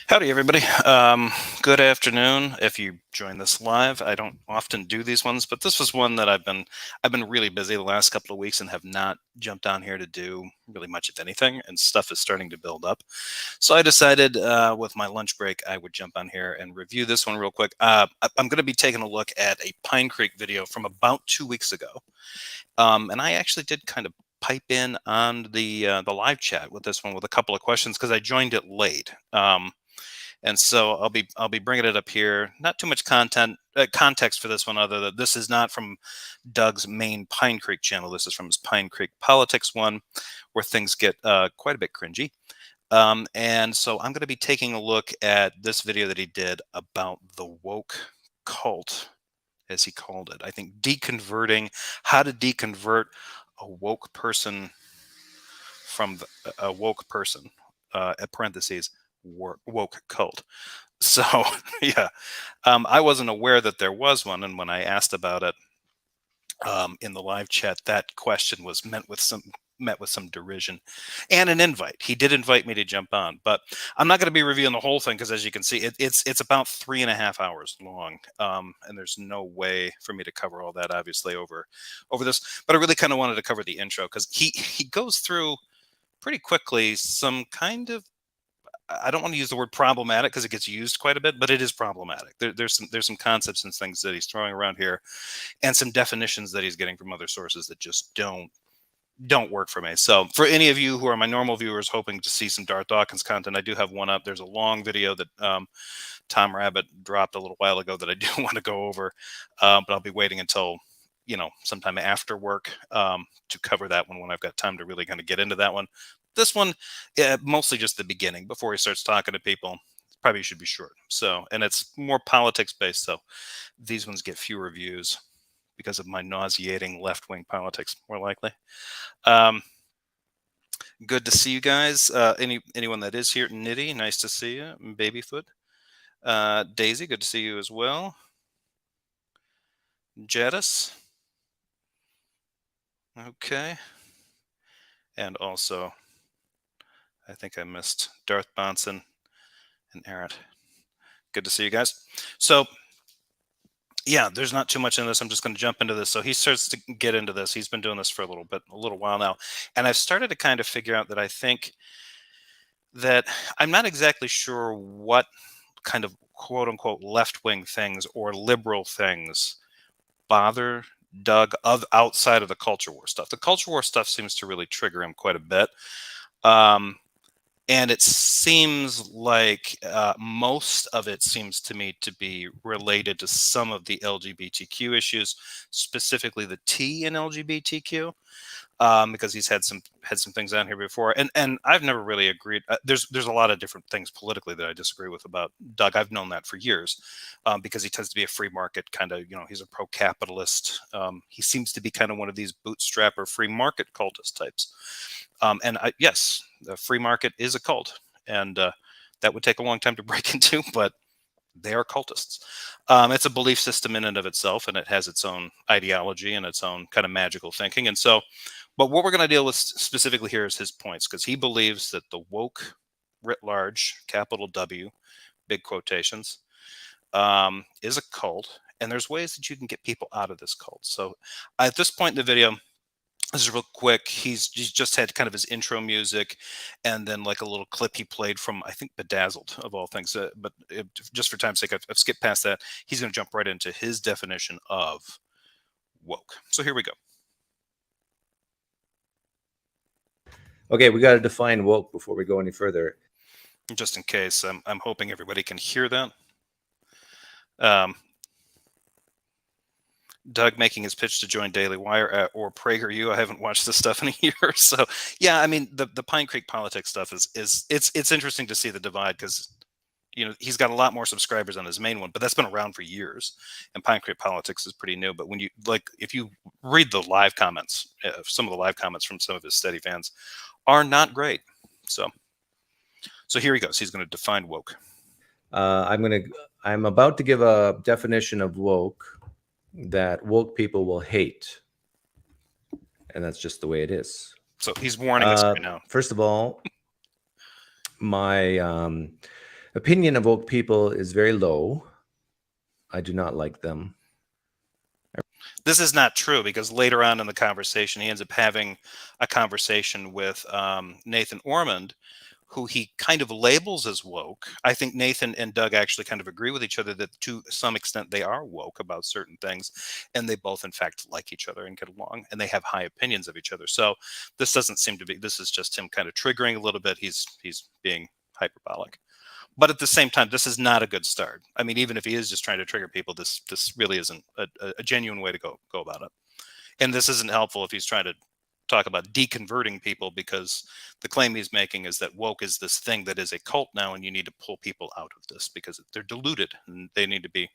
Howdy, everybody. Good afternoon. If you join this live, I don't often do these ones, but this was one that I've been really busy the last couple of weeks and have not jumped on here to do really much of anything, and stuff is starting to build up. So I decided with my lunch break, I would jump on here and review this one real quick. I'm going to be taking a look at a Pinecreek video from about 2 weeks ago, and I actually did kind of pipe in on the live chat with this one with a couple of questions because I joined it late. And so I'll be bringing it up here. Not too much context for this one, other than this is not from Doug's main Pinecreek channel. This is from his Pinecreek Politics one, where things get quite a bit cringy. And so I'm going to be taking a look at this video that he did about the woke cult, as he called it. I think how to deconvert a woke person from a woke person. At parentheses woke cult. So yeah, I wasn't aware that there was one, and when I asked about it in the live chat, that question was met with some derision and an invite. He did invite me to jump on, but I'm not going to be reviewing the whole thing because, as you can see, it's about 3.5 hours long, and there's no way for me to cover all that obviously over this. But I really kind of wanted to cover the intro because he goes through pretty quickly some kind of, I don't want to use the word problematic because it gets used quite a bit, but it is problematic. There's some concepts and things that he's throwing around here, and some definitions that he's getting from other sources that just don't work for me. So for any of you who are my normal viewers hoping to see some Darth Dawkins content, I do have one up. There's a long video that Tom Rabbit dropped a little while ago that I do want to go over, but I'll be waiting until sometime after work to cover that one when I've got time to really kind of get into that one. This one, mostly just the beginning before he starts talking to people. Probably should be short. So, and it's more politics based. So these ones get fewer views because of my nauseating left wing politics, more likely. Good to see you guys. Anyone that is here, Nitty, nice to see you. Babyfoot, Daisy, good to see you as well. Jadis, okay, and also I think I missed Darth Bonson and Aaron. Good to see you guys. So yeah, there's not too much in this. I'm just going to jump into this. So he starts to get into this. He's been doing this for a little while now. And I've started to kind of figure out that I think that I'm not exactly sure what kind of quote unquote left wing things or liberal things bother Doug outside of the culture war stuff. The culture war stuff seems to really trigger him quite a bit. And it seems like most of it seems to me to be related to some of the LGBTQ issues, specifically the T in LGBTQ, because he's had some things on here before, and I've never really agreed. There's a lot of different things politically that I disagree with about Doug. I've known that for years, because he tends to be a free market kind of, he's a pro-capitalist. He seems to be kind of one of these bootstrapper free market cultist types. And yes, the free market is a cult, and that would take a long time to break into, but they are cultists. It's a belief system in and of itself, and it has its own ideology and its own kind of magical thinking. And so, but what we're going to deal with specifically here is his points, because he believes that the woke writ large, capital W, big quotations, is a cult, and there's ways that you can get people out of this cult. So at this point in the video, this is real quick. He's just had kind of his intro music, and then like a little clip he played from, I think, Bedazzled, of all things. But just for time's sake, I've skipped past that. He's going to jump right into his definition of woke. So here we go. Okay, we got to define woke before we go any further. Just in case, I'm hoping everybody can hear that. Doug making his pitch to join Daily Wire or PragerU. I haven't watched this stuff in a year, so yeah. I mean, the Pinecreek politics stuff is it's interesting to see the divide, because he's got a lot more subscribers on his main one, but that's been around for years, and Pinecreek politics is pretty new. But when if you read the live comments, some of the live comments from some of his steady fans are not great. So here he goes. He's going to define woke. I'm about to give a definition of woke that woke people will hate, and that's just the way it is. So he's warning us right now. First of all, my Opinion of woke people is very low. I do not like them. This is not true because later on in the conversation, he ends up having a conversation with Nathan Ormond, who he kind of labels as woke. I think Nathan and Doug actually kind of agree with each other that to some extent they are woke about certain things, and they both, in fact, like each other and get along, and they have high opinions of each other. So this doesn't seem to be. This is just him kind of triggering a little bit. He's being hyperbolic. But at the same time, this is not a good start. I mean, even if he is just trying to trigger people, this really isn't a genuine way to go about it. And this isn't helpful if he's trying to talk about deconverting people, because the claim he's making is that woke is this thing that is a cult now, and you need to pull people out of this because they're deluded and they need to be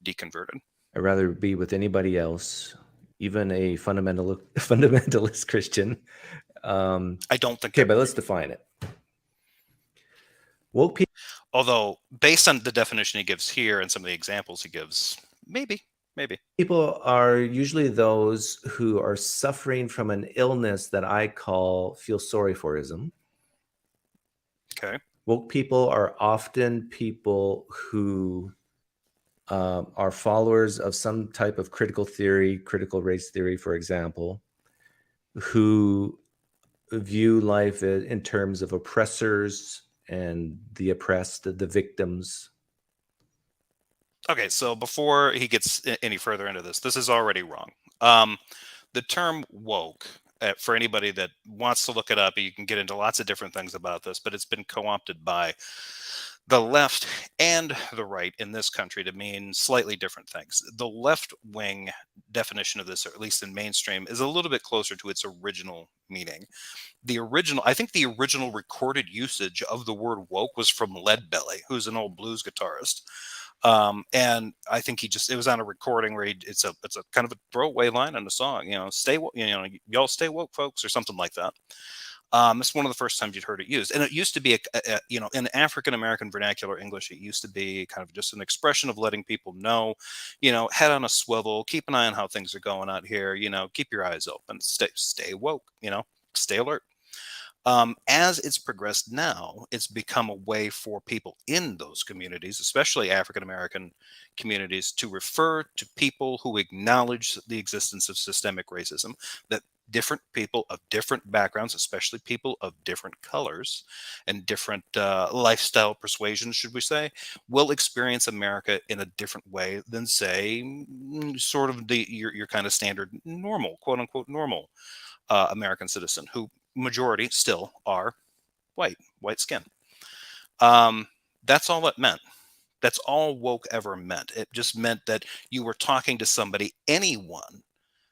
deconverted. I'd rather be with anybody else, even a fundamentalist Christian. I don't think. Okay, but let's define it. Woke people. Although, based on the definition he gives here and some of the examples he gives, maybe. People are usually those who are suffering from an illness that I call feel sorry forism. Okay. Woke people are often people who are followers of some type of critical theory, critical race theory, for example, who view life in terms of oppressors and the oppressed, the victims. Okay, so before he gets any further into this is already wrong. The term woke, for anybody that wants to look it up, you can get into lots of different things about this, but it's been co-opted by the left and the right in this country to mean slightly different things. The left-wing definition of this, or at least in mainstream, is a little bit closer to its original meaning. I think the original recorded usage of the word woke was from Leadbelly, who's an old blues guitarist. And I think it was on a recording where it's a kind of a throwaway line in a song, y'all stay woke, folks, or something like that. It's one of the first times you'd heard it used. And it used to be, in African-American vernacular English, it used to be kind of just an expression of letting people know, head on a swivel, keep an eye on how things are going out here, keep your eyes open, stay woke, stay alert. As it's progressed now, it's become a way for people in those communities, especially African American communities, to refer to people who acknowledge the existence of systemic racism, that different people of different backgrounds, especially people of different colors and different lifestyle persuasions, should we say, will experience America in a different way than, say, sort of your kind of standard normal, quote unquote, normal American citizen, who majority still are white skin. That's all it meant. That's all woke ever meant. It just meant that you were talking to somebody, anyone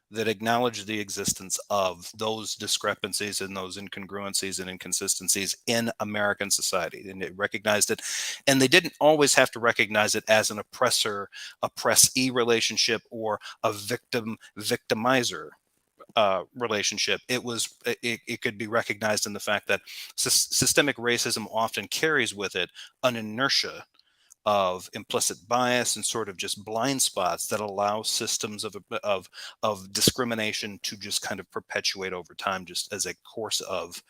that acknowledged the existence of those discrepancies and those incongruencies and inconsistencies in American society. And it recognized it. And they didn't always have to recognize it as an oppressee relationship or a victimizer relationship. It could be recognized in the fact that systemic racism often carries with it an inertia of implicit bias and sort of just blind spots that allow systems of discrimination to just kind of perpetuate over time, just as a course of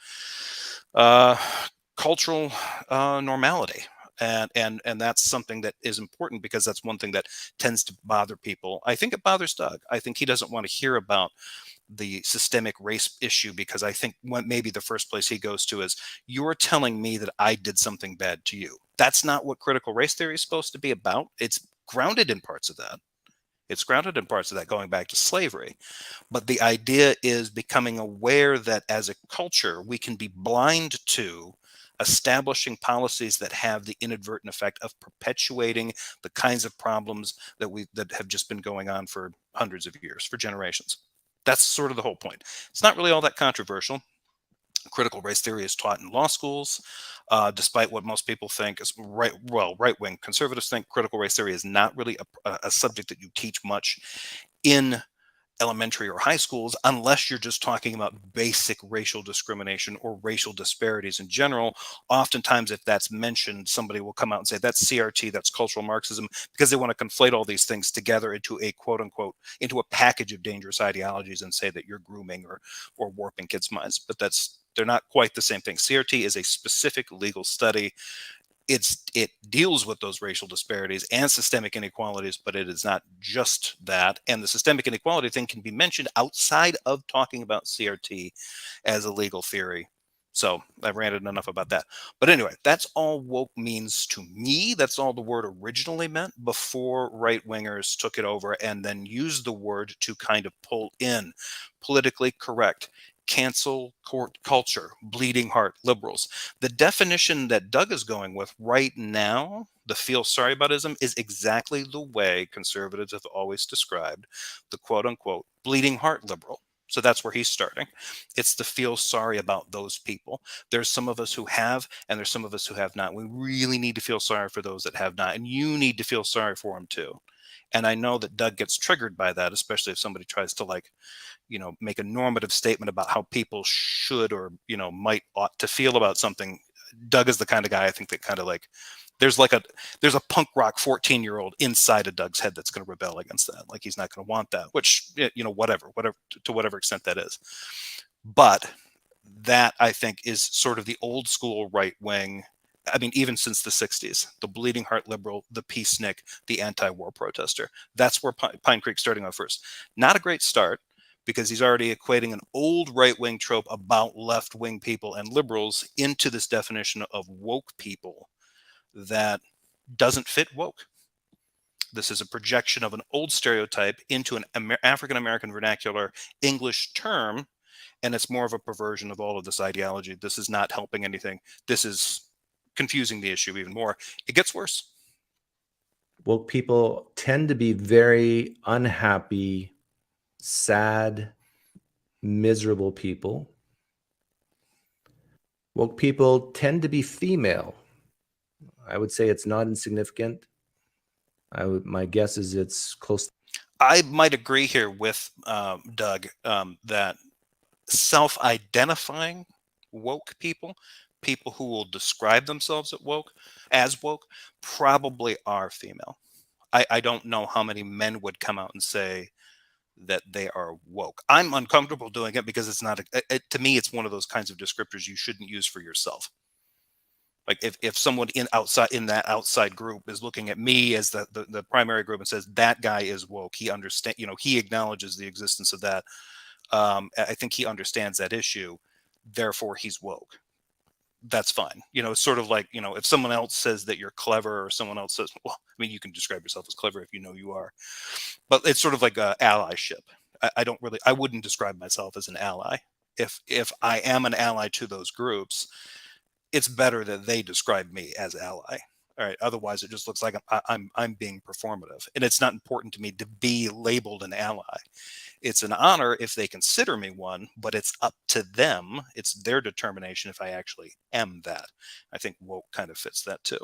cultural normality. And that's something that is important, because that's one thing that tends to bother people. I think it bothers Doug. I think he doesn't want to hear about the systemic race issue, because I think maybe the first place he goes to is, you're telling me that I did something bad to you. That's not what critical race theory is supposed to be about. It's grounded in parts of that. Going back to slavery. But the idea is becoming aware that as a culture, we can be blind to establishing policies that have the inadvertent effect of perpetuating the kinds of problems that have just been going on for hundreds of years, for generations. That's sort of the whole point. It's not really all that controversial. Critical race theory is taught in law schools, despite what most people think is right-wing conservatives think. Critical race theory is not really a subject that you teach much in elementary or high schools, unless you're just talking about basic racial discrimination or racial disparities in general. Oftentimes, if that's mentioned, somebody will come out and say, that's CRT, that's cultural Marxism, because they want to conflate all these things together into a quote unquote, into a package of dangerous ideologies, and say that you're grooming or warping kids' minds. But they're not quite the same thing. CRT is a specific legal study it deals with those racial disparities and systemic inequalities, but it is not just that. And the systemic inequality thing can be mentioned outside of talking about CRT as a legal theory. So I've ranted enough about that. But anyway, that's all woke means to me. That's all the word originally meant before right wingers took it over and then used the word to kind of pull in politically correct, cancel court culture, bleeding heart liberals. The definition that Doug is going with right now, the feel sorry aboutism, is exactly the way conservatives have always described the quote unquote bleeding heart liberal. So that's where he's starting. It's the feel sorry about those people. There's some of us who have, and there's some of us who have not. We really need to feel sorry for those that have not, and you need to feel sorry for them too. And I know that Doug gets triggered by that, especially if somebody tries to make a normative statement about how people should or might ought to feel about something. Doug is the kind of guy I think that kind of there's a punk rock 14-year-old inside of Doug's head that's going to rebel against that. Like he's not going to want that, which whatever to whatever extent that is. But that I think is sort of the old school right wing. I mean, even since the 60s, the bleeding heart liberal, the peacenik, the anti-war protester. That's where Pinecreek starting off first. Not a great start, because he's already equating an old right-wing trope about left-wing people and liberals into this definition of woke people that doesn't fit woke. This is a projection of an old stereotype into an African-American vernacular English term, and it's more of a perversion of all of this ideology. This is not helping anything. This is confusing the issue even more. It gets worse. Woke people tend to be very unhappy, sad, miserable people. Woke people tend to be female. I would say it's not insignificant. My guess is it's close. I might agree here with Doug that self-identifying woke people who will describe themselves as woke, probably are female. I don't know how many men would come out and say that they are woke. I'm uncomfortable doing it because it's not, to me, it's one of those kinds of descriptors you shouldn't use for yourself. Like if someone in that outside group is looking at me as the primary group and says that guy is woke, he he acknowledges the existence of that. I think he understands that issue, therefore he's woke. That's fine. It's sort of like, if someone else says that you're clever, or someone else says, well, I mean, you can describe yourself as clever if you are, but it's sort of like a allyship. I wouldn't describe myself as an ally. If I am an ally to those groups, it's better that they describe me as ally. All right. Otherwise, it just looks like I'm being performative, and it's not important to me to be labeled an ally. It's an honor if they consider me one, but it's up to them. It's their determination if I actually am that. I think woke kind of fits that too.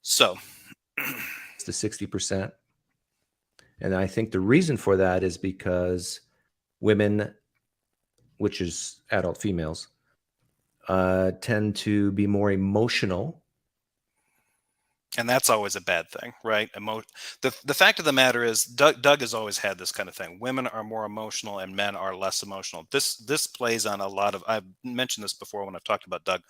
So, it's the 60%. And I think the reason for that is because women, which is adult females, tend to be more emotional. And that's always a bad thing, right? The fact of the matter is, Doug has always had this kind of thing. Women are more emotional and men are less emotional. This plays on a lot of, I've mentioned this before when I've talked about Doug.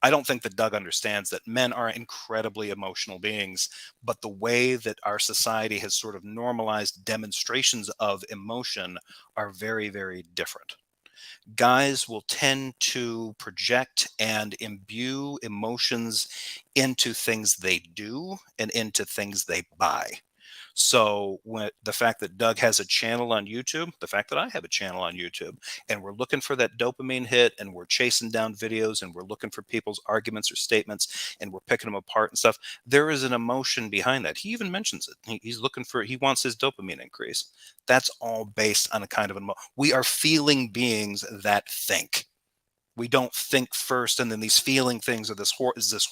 I don't think that Doug understands that men are incredibly emotional beings, but the way that our society has sort of normalized demonstrations of emotion are very, very different. Guys will tend to project and imbue emotions into things they do and into things they buy. So the fact that Doug has a channel on YouTube, the fact that I have a channel on YouTube, and we're looking for that dopamine hit, and we're chasing down videos, and we're looking for people's arguments or statements, and we're picking them apart and stuff, there is an emotion behind that. He even mentions it. He wants his dopamine increase. That's all based on a kind of we are feeling beings that think. We don't think first, and then these feeling things are this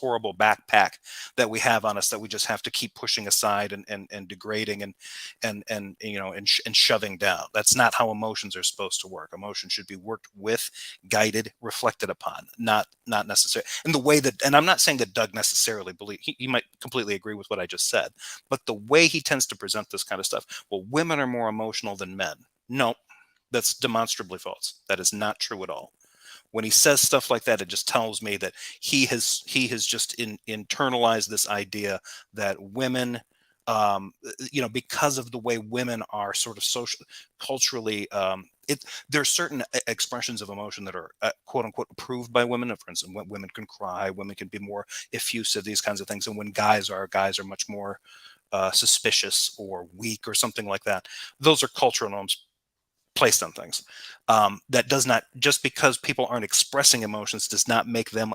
horrible backpack that we have on us that we just have to keep pushing aside and degrading and shoving down. That's not how emotions are supposed to work. Emotions should be worked with, guided, reflected upon, not necessarily. And the way that, and I'm not saying that Doug necessarily he might completely agree with what I just said, but the way he tends to present this kind of stuff, well, women are more emotional than men. No, that's demonstrably false. That is not true at all. When he says stuff like that, it just tells me that he has just internalized this idea that women, because of the way women are sort of social, culturally, there's certain expressions of emotion that are quote unquote approved by women. For instance, when women can cry, women can be more effusive, these kinds of things. And when guys are much more suspicious or weak or something like that. Those are cultural norms placed on things. That does not, just because people aren't expressing emotions does not make them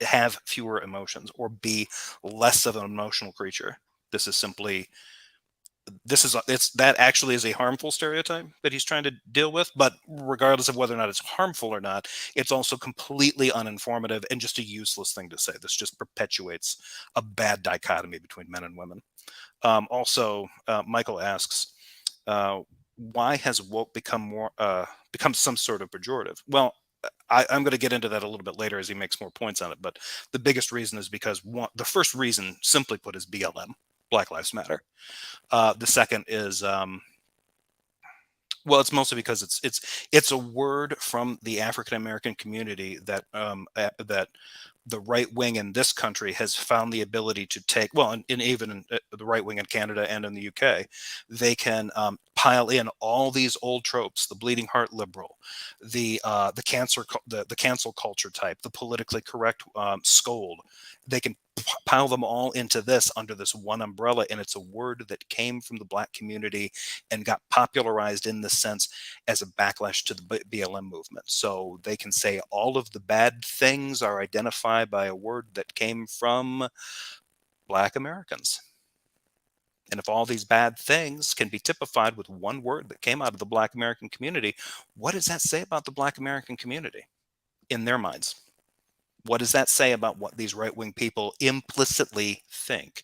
have fewer emotions or be less of an emotional creature. This is simply, that actually is a harmful stereotype that he's trying to deal with. But regardless of whether or not it's harmful or not, it's also completely uninformative and just a useless thing to say. This just perpetuates a bad dichotomy between men and women. Michael asks, why has woke become some sort of pejorative? Well, I'm going to get into that a little bit later as he makes more points on it. But the biggest reason is because the first reason, simply put, is BLM, Black Lives Matter. The second is, well, it's mostly because it's a word from the African American community that the right wing in this country has found the ability to take. Well, even in the right wing in Canada and in the UK, they can pile in all these old tropes: the bleeding heart liberal, the cancel culture type, the politically correct scold. They can pile them all into this under this one umbrella, and it's a word that came from the Black community and got popularized in this sense as a backlash to the BLM movement. So they can say all of the bad things are identified by a word that came from Black Americans. And if all these bad things can be typified with one word that came out of the Black American community, what does that say about the Black American community in their minds? What does that say about what these right-wing people implicitly think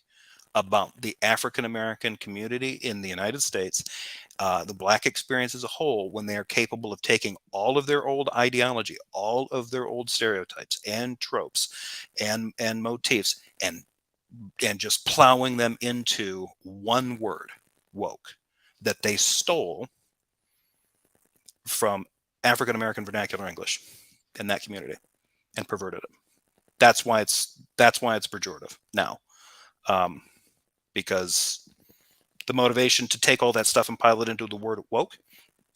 about the African American community in the United States, the Black experience as a whole, when they are capable of taking all of their old ideology, all of their old stereotypes and tropes and motifs, and just plowing them into one word, woke, that they stole from African American vernacular English in that community and perverted it. That's why it's pejorative now, because the motivation to take all that stuff and pile it into the word woke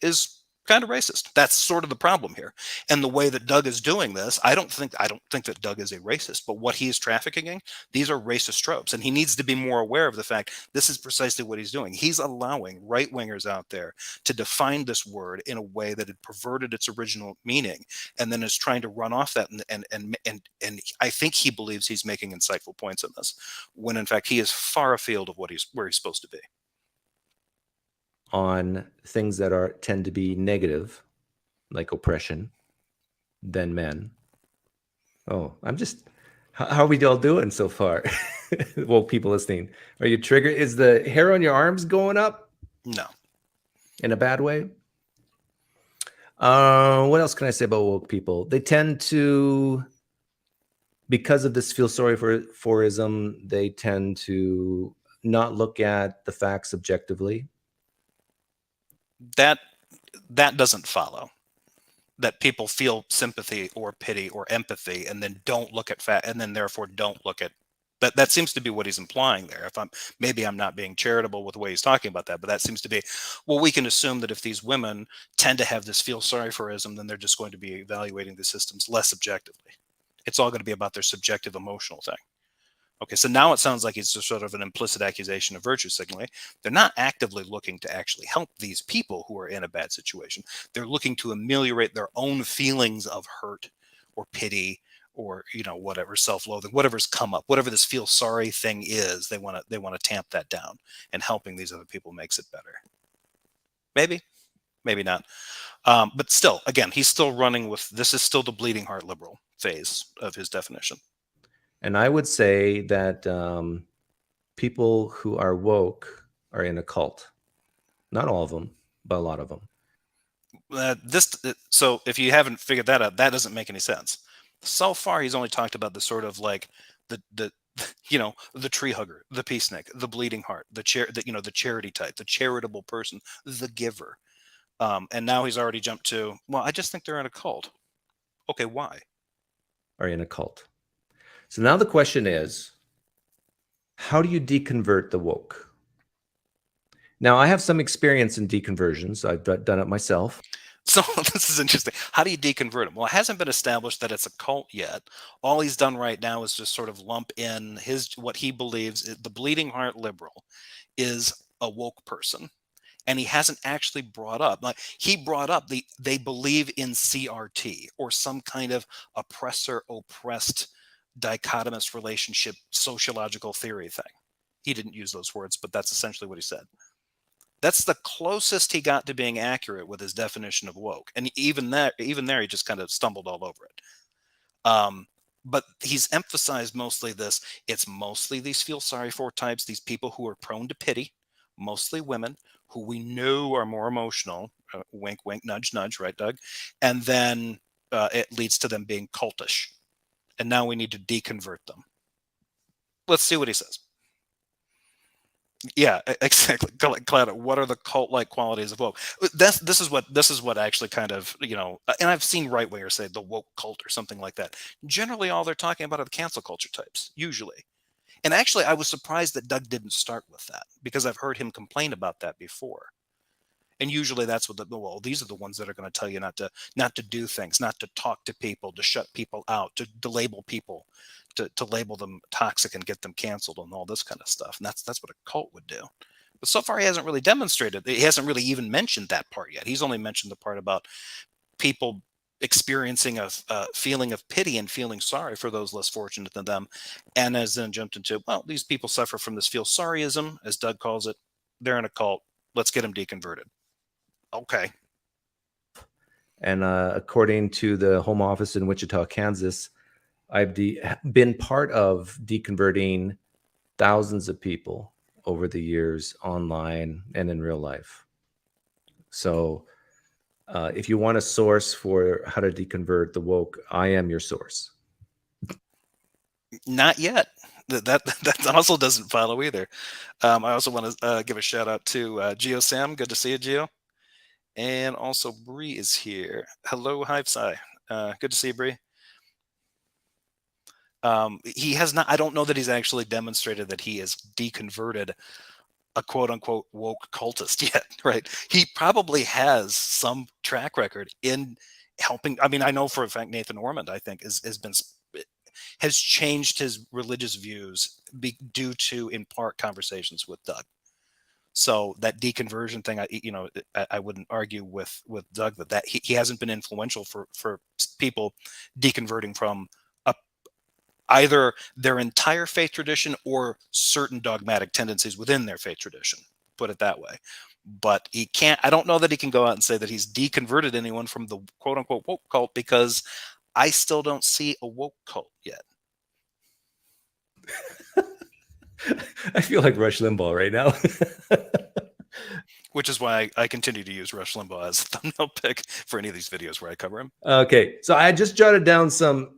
is kind of racist. That's sort of the problem here. And the way that Doug is doing this, I don't think that Doug is a racist, but what he is trafficking in, these are racist tropes, and he needs to be more aware of the fact this is precisely what he's doing. He's allowing right wingers out there to define this word in a way that had perverted its original meaning, and then is trying to run off that. And I think he believes he's making insightful points on this, when in fact he is far afield of where he's supposed to be. On things that tend to be negative, like oppression, than men. Oh, how are we all doing so far? Woke people listening, are you triggered? Is the hair on your arms going up? No. In a bad way? What else can I say about woke people? They tend to, because of this feel sorry forism, they tend to not look at the facts objectively. That doesn't follow. That people feel sympathy or pity or empathy and then don't look at and then therefore don't look at that. That seems to be what he's implying there. If I'm not being charitable with the way he's talking about that, but that seems to be, well, we can assume that if these women tend to have this feel sorry forism, then they're just going to be evaluating the systems less objectively. It's all going to be about their subjective emotional thing. Okay, so now it sounds like it's just sort of an implicit accusation of virtue signaling. They're not actively looking to actually help these people who are in a bad situation. They're looking to ameliorate their own feelings of hurt or pity or whatever, self-loathing, whatever's come up, whatever this feel sorry thing is. They want to tamp that down, and helping these other people makes it better. Maybe not. But still, again, he's still running with, this is still the bleeding heart liberal phase of his definition. And I would say that people who are woke are in a cult. Not all of them, but a lot of them. So if you haven't figured that out, that doesn't make any sense. So far, he's only talked about the sort of like the the tree hugger, the peacenik, the bleeding heart, the charity type, the charitable person, the giver. And now he's already jumped to, well, I just think they're in a cult. Okay, why? are in a cult. So now the question is, how do you deconvert the woke? Now, I have some experience in deconversions. I've done it myself. So this is interesting. How do you deconvert him? Well, it hasn't been established that it's a cult yet. All he's done right now is just sort of lump in his what he believes the bleeding heart liberal is a woke person. And he hasn't actually brought up, like he brought up they believe in CRT or some kind of oppressor oppressed dichotomous relationship sociological theory thing. He didn't use those words, but that's essentially what he said. That's the closest he got to being accurate with his definition of woke. And even there, he just kind of stumbled all over it. But he's emphasized mostly this. It's mostly these feel sorry for types, these people who are prone to pity, mostly women who we know are more emotional. Wink, wink, nudge, nudge, right, Doug? And then it leads to them being cultish. And now we need to deconvert them. Let's see what he says. Yeah, exactly. Cloud, what are the cult-like qualities of woke? This is what actually kind of, and I've seen right wingers say the woke cult or something like that. Generally, all they're talking about are the cancel culture types, usually. And actually, I was surprised that Doug didn't start with that because I've heard him complain about that before. And usually that's what well, these are the ones that are going to tell you not to do things, not to talk to people, to shut people out, to label people, to label them toxic and get them canceled and all this kind of stuff. And that's what a cult would do. But so far he hasn't really demonstrated. He hasn't really even mentioned that part yet. He's only mentioned the part about people experiencing a feeling of pity and feeling sorry for those less fortunate than them. And has then jumped into, well, these people suffer from this feel sorryism, as Doug calls it. They're in a cult. Let's get them deconverted. Okay. And according to the Home Office in Wichita, Kansas, I've been part of deconverting thousands of people over the years, online and in real life. So if you want a source for how to deconvert the woke, I am your source. Not yet. That also doesn't follow either. I also want to give a shout out to Geo Sam. Good to see you, Geo. And also Bree is here. Hello, Hive Psi. Good to see you, Bree. He has not. I don't know that he's actually demonstrated that he has deconverted a quote unquote woke cultist yet, right? He probably has some track record in helping. I mean, I know for a fact Nathan Ormond, I think, has changed his religious views due to, in part, conversations with Doug. So that deconversion thing, I wouldn't argue with Doug that he hasn't been influential for people deconverting from either their entire faith tradition or certain dogmatic tendencies within their faith tradition. Put it that way. But he can't. I don't know that he can go out and say that he's deconverted anyone from the quote unquote woke cult because I still don't see a woke cult yet. I feel like Rush Limbaugh right now. Which is why I continue to use Rush Limbaugh as a thumbnail pick for any of these videos where I cover him. Okay, so I just jotted down some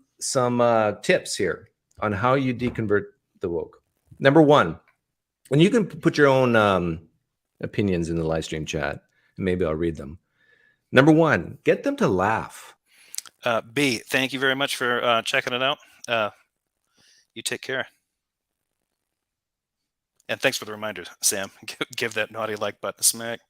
tips here on how you deconvert the woke. Number one, and you can put your own opinions in the live stream chat, and maybe I'll read them. Number one, get them to laugh. B, thank you very much for checking it out. You take care. And thanks for the reminder, Sam. Give that naughty like button a smack.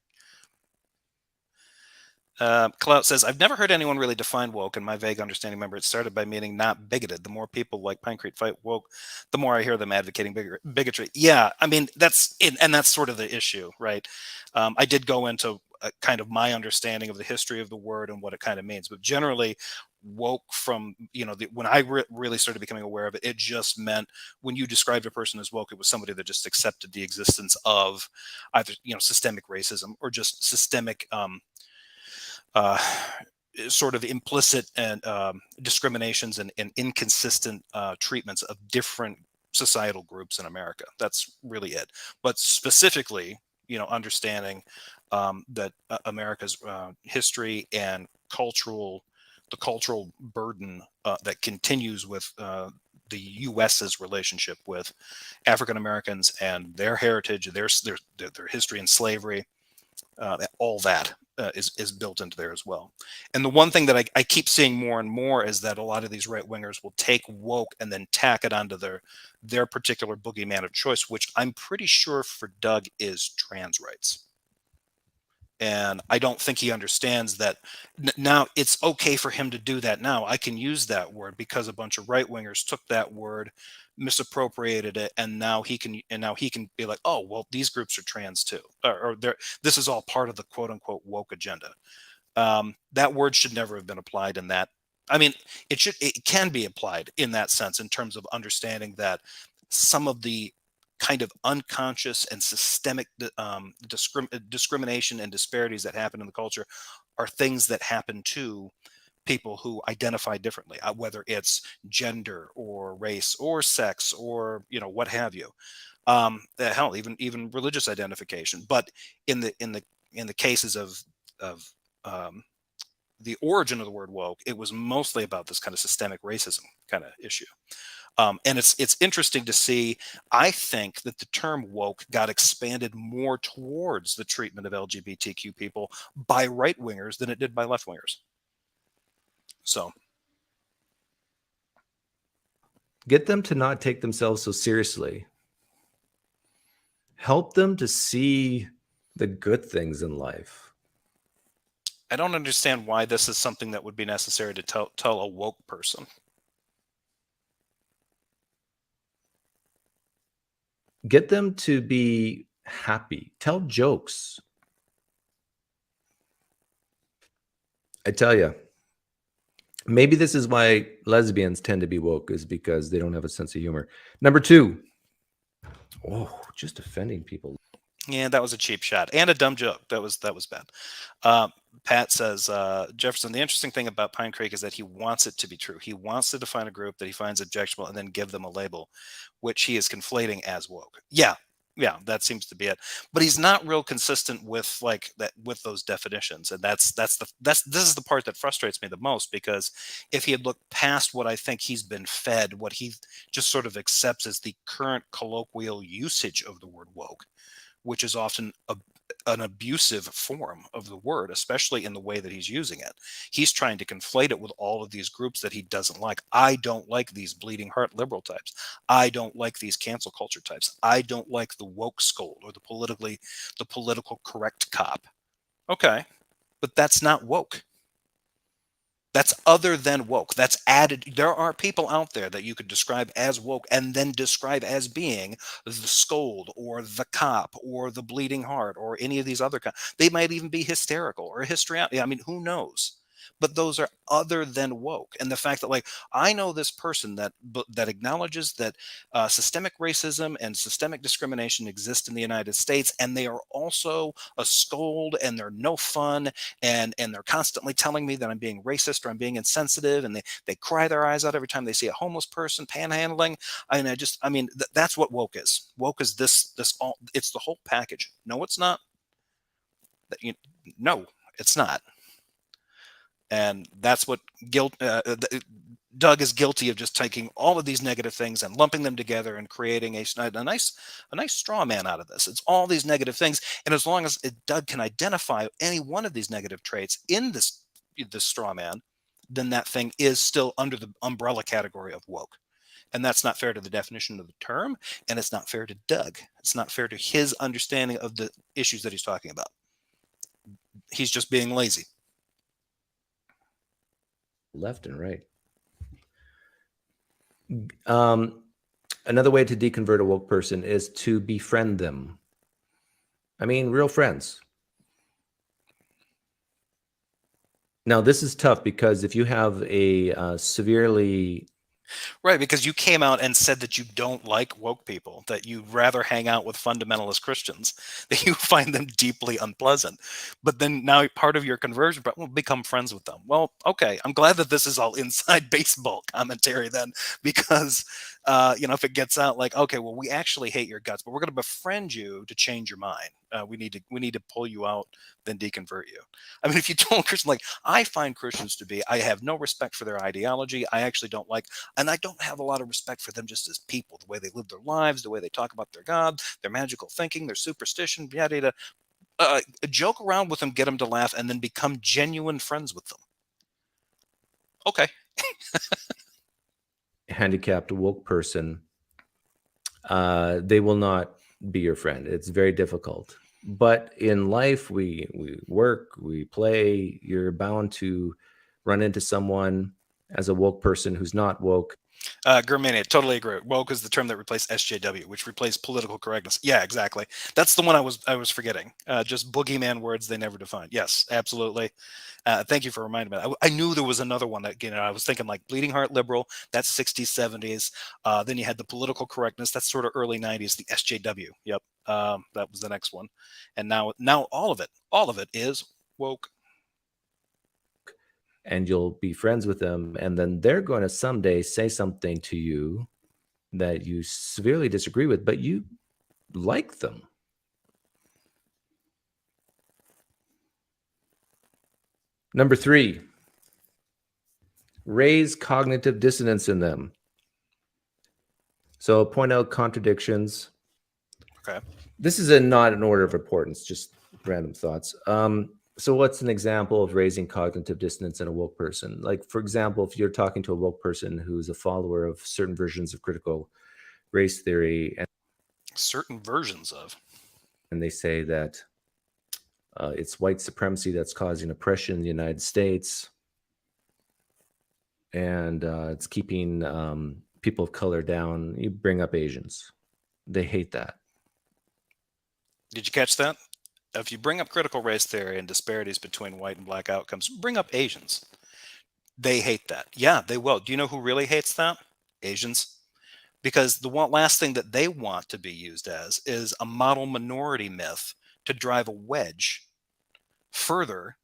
Clout says, I've never heard anyone really define woke. In my vague understanding, remember, it started by meaning not bigoted. The more people like Pinecreek fight woke, the more I hear them advocating bigotry. Yeah, I mean, that's it, and that's sort of the issue, right? I did go into kind of my understanding of the history of the word and what it kind of means, but generally, woke from when I really started becoming aware of it, it just meant when you described a person as woke, it was somebody that just accepted the existence of either systemic racism or just systemic sort of implicit and discriminations and inconsistent treatments of different societal groups in America. That's really it. But specifically, understanding that America's history and the cultural burden that continues with the U.S.'s relationship with African Americans and their heritage, their history in slavery, All that is built into there as well. And the one thing that I keep seeing more and more is that a lot of these right wingers will take woke and then tack it onto their particular boogeyman of choice, which I'm pretty sure for Doug is trans rights. And I don't think he understands that now it's okay for him to do that. Now I can use that word because a bunch of right wingers took that word, misappropriated it, and now he can be like, oh well, these groups are trans too, or they're, this is all part of the quote unquote woke agenda. That word should never have been applied in that. I mean, it can be applied in that sense in terms of understanding that some of the kind of unconscious and systemic discrimination and disparities that happen in the culture are things that happen to people who identify differently, whether it's gender or race or sex or what have you. Hell, even religious identification. But in the cases of um, the origin of the word woke, it was mostly about this kind of systemic racism kind of issue. And it's interesting to see. I think that the term woke got expanded more towards the treatment of LGBTQ people by right wingers than it did by left wingers. So Get them to not take themselves so seriously. Help them to see the good things in life. I don't understand why this is something that would be necessary to tell a woke person. Get them to be happy. Tell jokes. I tell you, maybe this is why lesbians tend to be woke, is because they don't have a sense of humor. Number 2. Oh, just offending people. Yeah, that was a cheap shot and a dumb joke. That was bad. Pat says, Jefferson, the interesting thing about Pinecreek is that he wants it to be true. He wants to define a group that he finds objectionable and then give them a label, which he is conflating as woke. Yeah, that seems to be it. But he's not real consistent with like that with those definitions, and this is the part that frustrates me the most, because if he had looked past what I think he's been fed, what he just sort of accepts as the current colloquial usage of the word woke, which is often an abusive form of the word, especially in the way that he's using it. He's trying to conflate it with all of these groups that he doesn't like. I don't like these bleeding heart liberal types. I don't like these cancel culture types. I don't like the woke scold or the political correct cop. Okay, but that's not woke. That's other than woke. That's added. There are people out there that you could describe as woke and then describe as being the scold or the cop or the bleeding heart or any of these other kinds. They might even be hysterical or histrionic. I mean, who knows? But those are other than woke. And the fact that, like, I know this person that acknowledges that systemic racism and systemic discrimination exist in the United States, and they are also a scold, and they're no fun, and they're constantly telling me that I'm being racist or I'm being insensitive, and they cry their eyes out every time they see a homeless person panhandling. That's what woke is. Woke is this all. It's the whole package. No, it's not. That you No, it's not. And that's what Doug is guilty of, just taking all of these negative things and lumping them together and creating a nice straw man out of this. It's all these negative things, and as long as Doug can identify any one of these negative traits in this straw man, then that thing is still under the umbrella category of woke. And that's not fair to the definition of the term, and it's not fair to Doug. It's not fair to his understanding of the issues that he's talking about. He's just being lazy. Left and right. Another way to deconvert a woke person is to befriend them. I mean, real friends. Now, this is tough because if you have a severely Right, because you came out and said that you don't like woke people, that you'd rather hang out with fundamentalist Christians, that you find them deeply unpleasant. But then now part of your conversion will become friends with them. Well, okay, I'm glad that this is all inside baseball commentary then, because if it gets out like, okay, well, we actually hate your guts, but we're going to befriend you to change your mind. We need to pull you out, then deconvert you. I mean, if you told Christian, like, I find Christians to be, I have no respect for their ideology. I actually don't like, and I don't have a lot of respect for them just as people, the way they live their lives, the way they talk about their God, their magical thinking, their superstition, yada yada. joke around with them, get them to laugh, and then become genuine friends with them. Okay. Handicapped woke person, they will not be your friend. It's very difficult. But in life, we work, we play. You're bound to run into someone as a woke person who's not woke. Germania, totally agree. Woke is the term that replaced SJW, which replaced political correctness. Yeah, exactly. That's the one I was forgetting. Just boogeyman words they never defined. Yes, absolutely. Thank you for reminding me. I knew there was another one that, I was thinking like bleeding heart liberal. That's 60s, 70s. Then you had the political correctness. That's sort of early 90s. The SJW. Yep, that was the next one. And now all of it is woke. And you'll be friends with them, and then they're going to someday say something to you that you severely disagree with, but you like them. Number 3, raise cognitive dissonance in them. So point out contradictions. Okay. This is not an order of importance, just random thoughts. So what's an example of raising cognitive dissonance in a woke person? Like, for example, if you're talking to a woke person who's a follower of certain versions of critical race theory, and Certain versions of. they say that it's white supremacy that's causing oppression in the United States, and it's keeping people of color down. You bring up Asians. They hate that. Did you catch that? If you bring up critical race theory and disparities between white and black outcomes, bring up Asians. They hate that. Yeah, they will. Do you know who really hates that? Asians. Because the last thing that they want to be used as is a model minority myth to drive a wedge further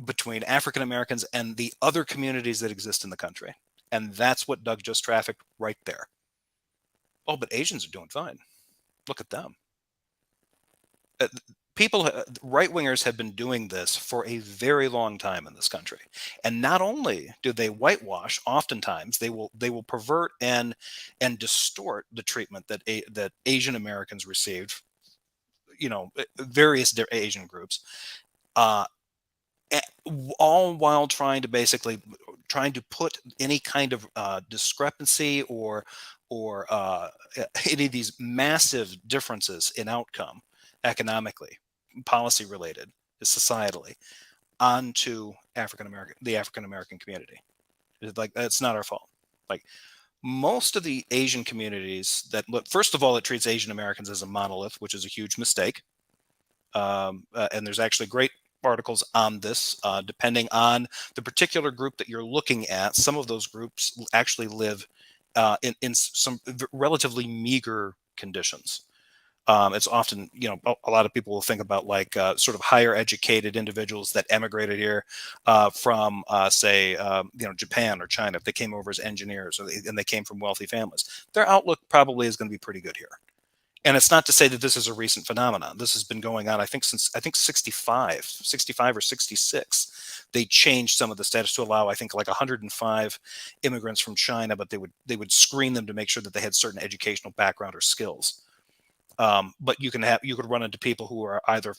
between African Americans and the other communities that exist in the country. And that's what Doug just trafficked right there. Oh, but Asians are doing fine. Look at them. People, right wingers have been doing this for a very long time in this country, and not only do they whitewash, oftentimes they will pervert and distort the treatment that Asian Americans received, various Asian groups, uh, all while trying to put any kind of discrepancy or any of these massive differences in outcome economically, policy related, societally, onto the African American community. It's like, that's not our fault. Like, most of the Asian communities that look, first of all, it treats Asian Americans as a monolith, which is a huge mistake. And there's actually great articles on this, depending on the particular group that you're looking at. Some of those groups actually live in some relatively meager conditions. It's often, a lot of people will think about like sort of higher educated individuals that emigrated here from, say, Japan or China. If they came over as engineers and they came from wealthy families, their outlook probably is going to be pretty good here. And it's not to say that this is a recent phenomenon. This has been going on, I think, since 65 or 66. They changed some of the status to allow, I think, like 105 immigrants from China, but they would screen them to make sure that they had certain educational background or skills. But you could run into people who are either,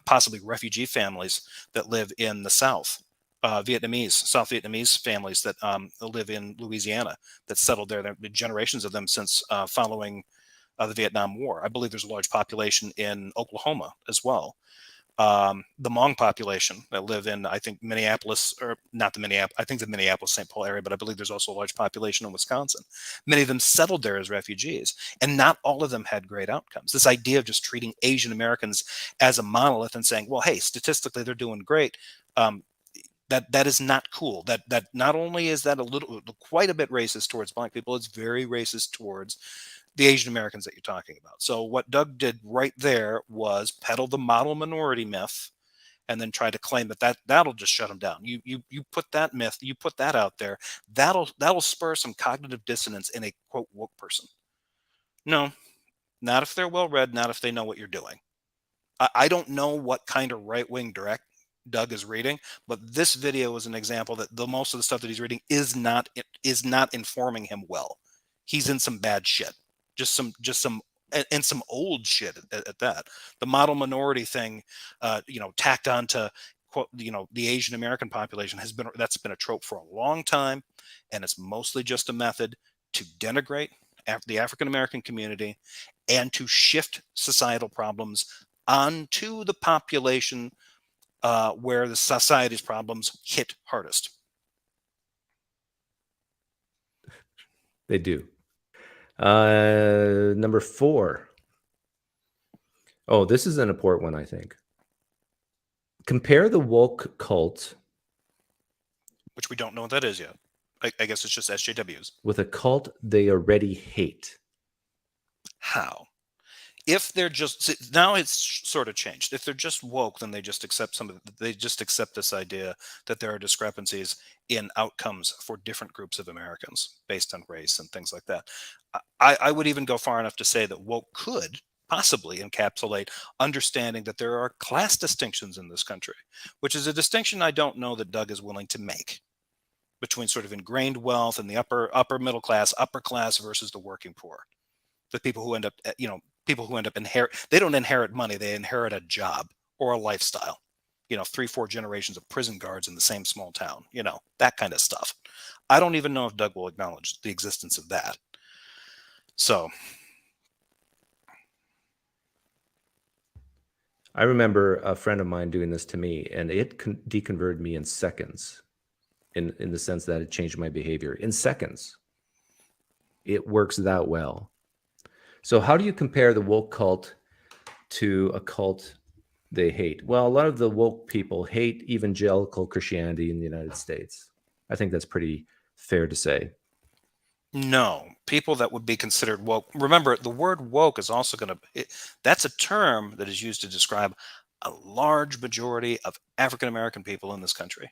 possibly refugee families that live in the South. South Vietnamese families that live in Louisiana that settled there. There have been generations of them since following the Vietnam War. I believe there's a large population in Oklahoma as well. The Hmong population that live in, I think, Minneapolis, or not the Minneapolis, I think the Minneapolis, St. Paul area, but I believe there's also a large population in Wisconsin. Many of them settled there as refugees, and not all of them had great outcomes. This idea of just treating Asian Americans as a monolith and saying, well, hey, statistically, they're doing great. That is not cool. That not only is that quite a bit racist towards Black people, it's very racist towards the Asian Americans that you're talking about. So what Doug did right there was peddle the model minority myth, and then try to claim that'll just shut them down. You put that myth, you put that out there, that'll spur some cognitive dissonance in a quote woke person. No, not if they're well read, not if they know what you're doing. I don't know what kind of right wing direct Doug is reading, but this video is an example that the most of the stuff that he's reading is not informing him well. He's in some bad shit. Just some and some old shit at that. The model minority thing, tacked on to the Asian American population that's been a trope for a long time, and it's mostly just a method to denigrate the African American community and to shift societal problems onto the population where the society's problems hit hardest. They do. Number 4. Oh, this is an important one, I think. Compare the woke cult, which we don't know what that is yet. I guess it's just SJWs. with a cult they already hate. How? If they're just now, it's sort of changed. If they're just woke, then they just accept they just accept this idea that there are discrepancies in outcomes for different groups of Americans based on race and things like that. I would even go far enough to say that woke could possibly encapsulate understanding that there are class distinctions in this country, which is a distinction I don't know that Doug is willing to make between sort of ingrained wealth and the upper middle class, upper class versus the working poor. The people who end up, they don't inherit money, they inherit a job or a lifestyle. 3-4 generations of prison guards in the same small town, that kind of stuff. I don't even know if Doug will acknowledge the existence of that. So I remember a friend of mine doing this to me, and it deconverted me in seconds, in the sense that it changed my behavior in seconds. It works that well. So how do you compare the woke cult to a cult they hate? Well, a lot of the woke people hate evangelical Christianity in the United States. I think that's pretty fair to say. no, people that would be considered woke. Remember, the word woke is also that's a term that is used to describe a large majority of African American people in this country.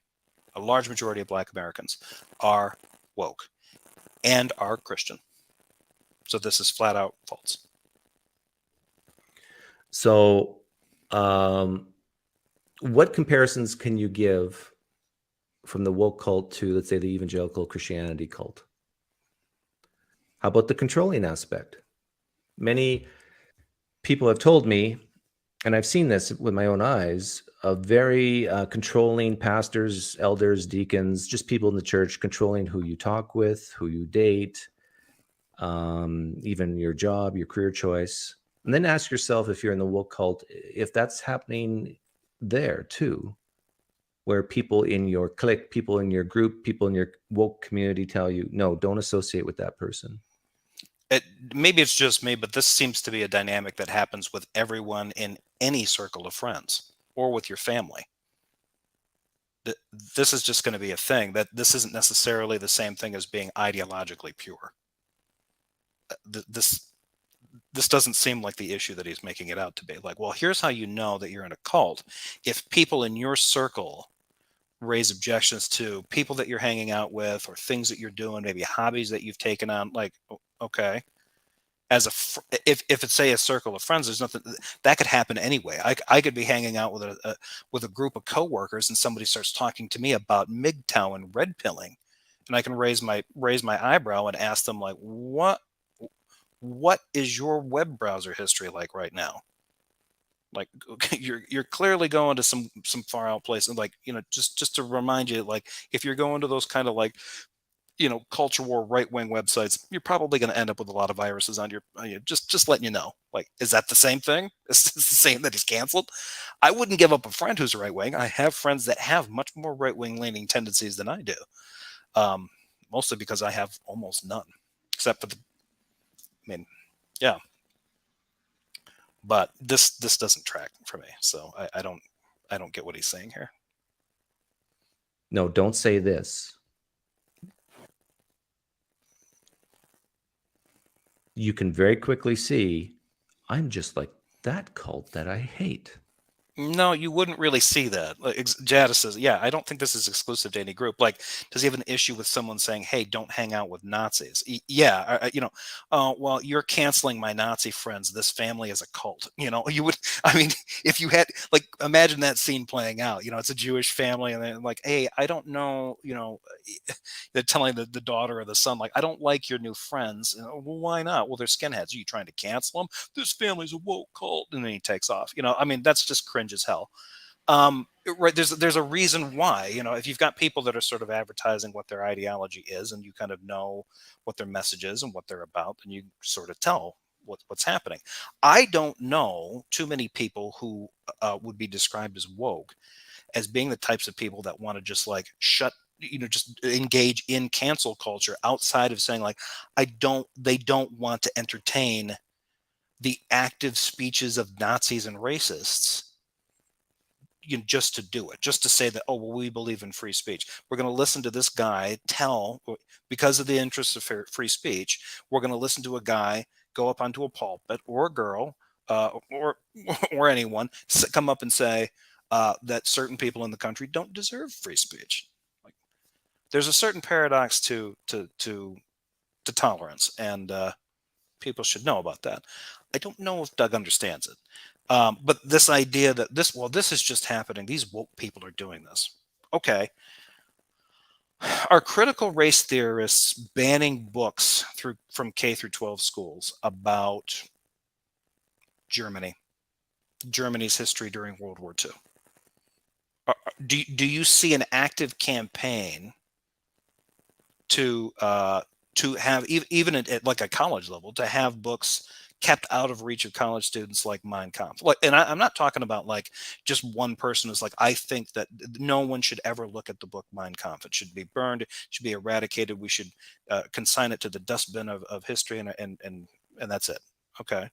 A large majority of Black Americans are woke and are Christian. So this is flat out false. So what comparisons can you give from the woke cult to, let's say, the evangelical Christianity cult? How about the controlling aspect? Many people have told me, and I've seen this with my own eyes, of very controlling pastors, elders, deacons, just people in the church, controlling who you talk with, who you date, even your job, your career choice. And then ask yourself, if you're in the woke cult, if that's happening there too, where people in your clique, people in your group, people in your woke community tell you, no, don't associate with that person. Maybe it's just me, but this seems to be a dynamic that happens with everyone in any circle of friends or with your family. This is just going to be a thing. That this isn't necessarily the same thing as being ideologically pure. This doesn't seem like the issue that he's making it out to be. Like, well, here's how you know that you're in a cult. If people in your circle raise objections to people that you're hanging out with or things that you're doing, maybe hobbies that you've taken on, like, okay, if it's, say, a circle of friends, there's nothing that could happen anyway. I could be hanging out with a group of coworkers and somebody starts talking to me about MGTOW and red pilling, and I can raise my eyebrow and ask them, like, what is your web browser history like right now? Like, you're clearly going to some far out place, and like, just to remind you, like, if you're going to those kind of like, culture war right wing websites, you're probably going to end up with a lot of viruses on your. Just letting you know. Like, is that the same thing? Is this the same that he's canceled? I wouldn't give up a friend who's right wing. I have friends that have much more right wing leaning tendencies than I do, mostly because I have almost none, except for yeah. But this doesn't track for me, so I don't get what he's saying here. No, don't say this. You can very quickly see, I'm just like that cult that I hate. No, you wouldn't really see that. Like, Jadis says, yeah, I don't think this is exclusive to any group. Like, does he have an issue with someone saying, "Hey, don't hang out with Nazis"? Yeah, oh, well, you're canceling my Nazi friends. This family is a cult. You would, I mean, if you had, like, imagine that scene playing out. It's a Jewish family, and they're like, "Hey, I don't know," they're telling the daughter or the son, like, "I don't like your new friends." Well, why not? Well, they're skinheads. Are you trying to cancel them? This family's a woke cult, and then he takes off. I mean, that's just cringe as hell. Right, there's a reason why. If you've got people that are sort of advertising what their ideology is, and you kind of know what their message is and what they're about, then you sort of tell what's happening. I don't know too many people who would be described as woke as being the types of people that want to just like just engage in cancel culture outside of saying, like, they don't want to entertain the active speeches of Nazis and racists, just to do it, just to say that, oh, well, we believe in free speech. We're going to listen to this guy because of the interests of free speech, we're going to listen to a guy go up onto a pulpit, or a girl, or or anyone, come up and say that certain people in the country don't deserve free speech. Like, there's a certain paradox to tolerance, and people should know about that. I don't know if Doug understands it. But this idea that this is just happening. These woke people are doing this. Okay. Are critical race theorists banning books from K through 12 schools about Germany, Germany's history during World War II? Do you see an active campaign to have, even at like a college level, to have books kept out of reach of college students, like Mein Kampf? Like, and I'm not talking about like just one person who's like, I think that no one should ever look at the book Mein Kampf. It should be burned. It should be eradicated. We should consign it to the dustbin of history, and that's it. Okay.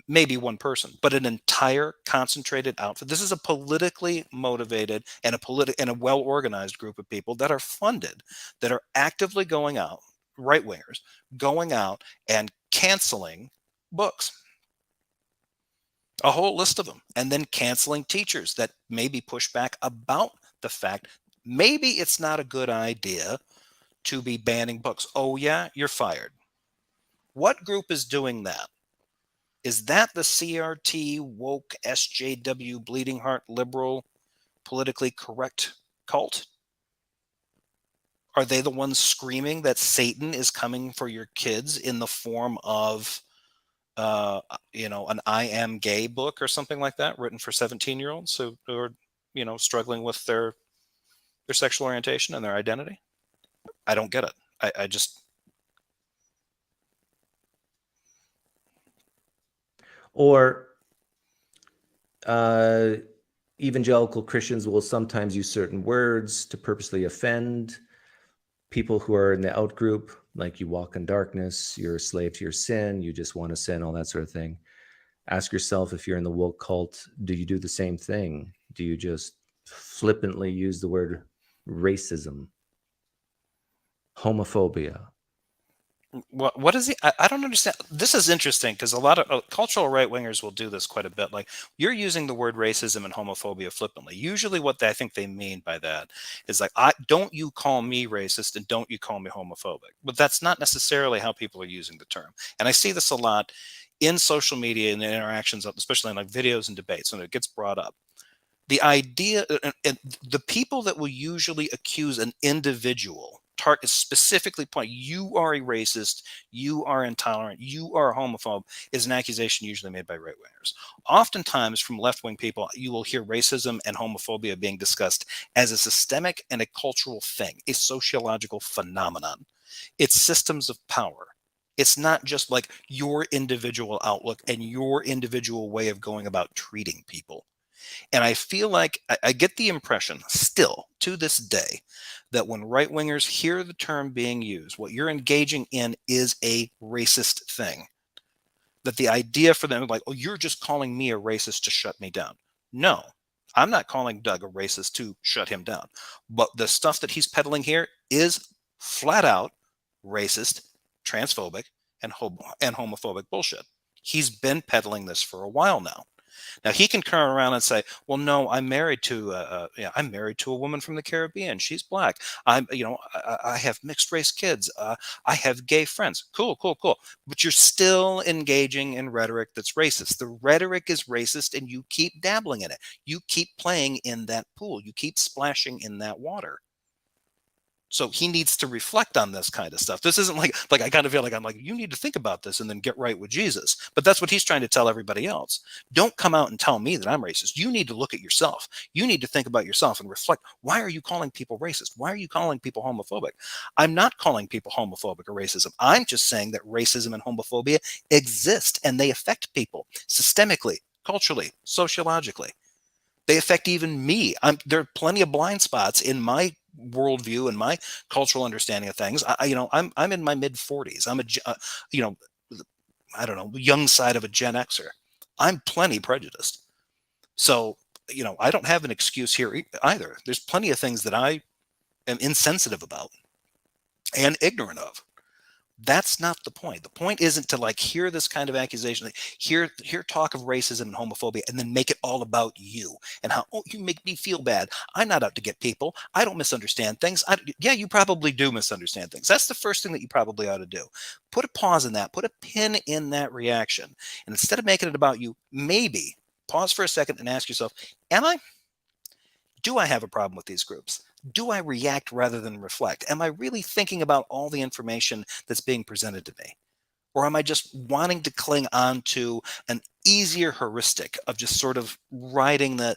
Maybe one person, but an entire concentrated outfit. This is a politically motivated and a well organized group of people that are funded, that are actively going out, right wingers, going out and canceling books, a whole list of them, and then canceling teachers that maybe push back about the fact maybe it's not a good idea to be banning books. Oh yeah, you're fired. What group is doing that? Is that the CRT, woke, SJW, bleeding heart, liberal, politically correct cult? Are they the ones screaming that Satan is coming for your kids in the form of, an "I Am Gay" book or something like that, written for 17-year-olds who are, struggling with their sexual orientation and their identity? I don't get it. I just. Or uh, evangelical Christians will sometimes use certain words to purposely offend people who are in the out group, like you walk in darkness, you're a slave to your sin, you just want to sin, all that sort of thing. Ask yourself, if you're in the woke cult, do you do the same thing? Do you just flippantly use the word racism, homophobia? What is he? I don't understand. This is interesting because a lot of cultural right wingers will do this quite a bit. Like, you're using the word racism and homophobia flippantly. Usually, what I think they mean by that is like, I don't you call me racist and don't you call me homophobic. But that's not necessarily how people are using the term. And I see this a lot in social media and interactions, especially in like videos and debates, when it gets brought up. The idea, and the people that will usually accuse an individual, specifically point, you are a racist, you are intolerant, you are a homophobe, is an accusation usually made by right wingers. Oftentimes, from left wing people, you will hear racism and homophobia being discussed as a systemic and a cultural thing, a sociological phenomenon. It's systems of power. It's not just like your individual outlook and your individual way of going about treating people. And I feel like I get the impression still to this day that when right wingers hear the term being used, what you're engaging in is a racist thing. That the idea for them, like, oh, you're just calling me a racist to shut me down. No, I'm not calling Doug a racist to shut him down. But the stuff that he's peddling here is flat out racist, transphobic, and homophobic bullshit. He's been peddling this for a while now. Now he can turn around and say, "Well, no, I'm married to I'm married to a woman from the Caribbean. She's black. I have mixed race kids. I have gay friends. Cool, cool, cool." But you're still engaging in rhetoric that's racist. The rhetoric is racist, and you keep dabbling in it. You keep playing in that pool. You keep splashing in that water. So he needs to reflect on this kind of stuff. This isn't like I kind of feel like I'm like, you need to think about this and then get right with Jesus. But that's what he's trying to tell everybody else. Don't come out and tell me that I'm racist. You need to look at yourself. You need to think about yourself and reflect. Why are you calling people racist? Why are you calling people homophobic? I'm not calling people homophobic or racism. I'm just saying that racism and homophobia exist and they affect people systemically, culturally, sociologically. They affect even me. There are plenty of blind spots in my worldview and my cultural understanding of things. I'm in my mid 40s. I'm you know, I don't know, young side of a Gen Xer. I'm plenty prejudiced. So, I don't have an excuse here either. There's plenty of things that I am insensitive about and ignorant of. That's not the point. The point isn't to hear this kind of accusation, hear talk of racism and homophobia, and then make it all about you and how, oh, you make me feel bad. I'm not out to get people. I don't misunderstand things. Yeah, you probably do misunderstand things. That's the first thing that you probably ought to do. Put a pause in that. Put a pin in that reaction, and instead of making it about you, maybe pause for a second and ask yourself: do I have a problem with these groups? Do I react rather than reflect? Am I really thinking about all the information that's being presented to me? Or am I just wanting to cling on to an easier heuristic of just sort of riding the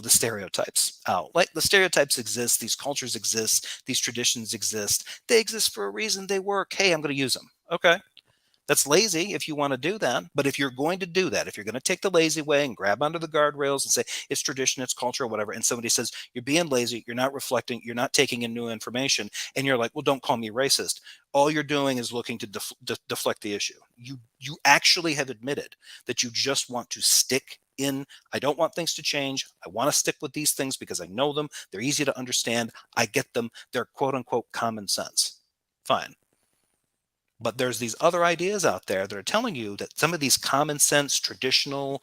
stereotypes out? Like, the stereotypes exist, these cultures exist, these traditions exist. They exist for a reason, they work. Hey, I'm going to use them. Okay. That's lazy if you want to do that. But if you're going to do that, if you're going to take the lazy way and grab onto the guardrails and say it's tradition, it's culture, or whatever, and somebody says you're being lazy, you're not reflecting, you're not taking in new information, and you're like, well, don't call me racist. All you're doing is looking to deflect the issue. You actually have admitted that you just want to stick in. I don't want things to change. I want to stick with these things because I know them. They're easy to understand. I get them. They're quote unquote common sense. Fine. But there's these other ideas out there that are telling you that some of these common sense, traditional,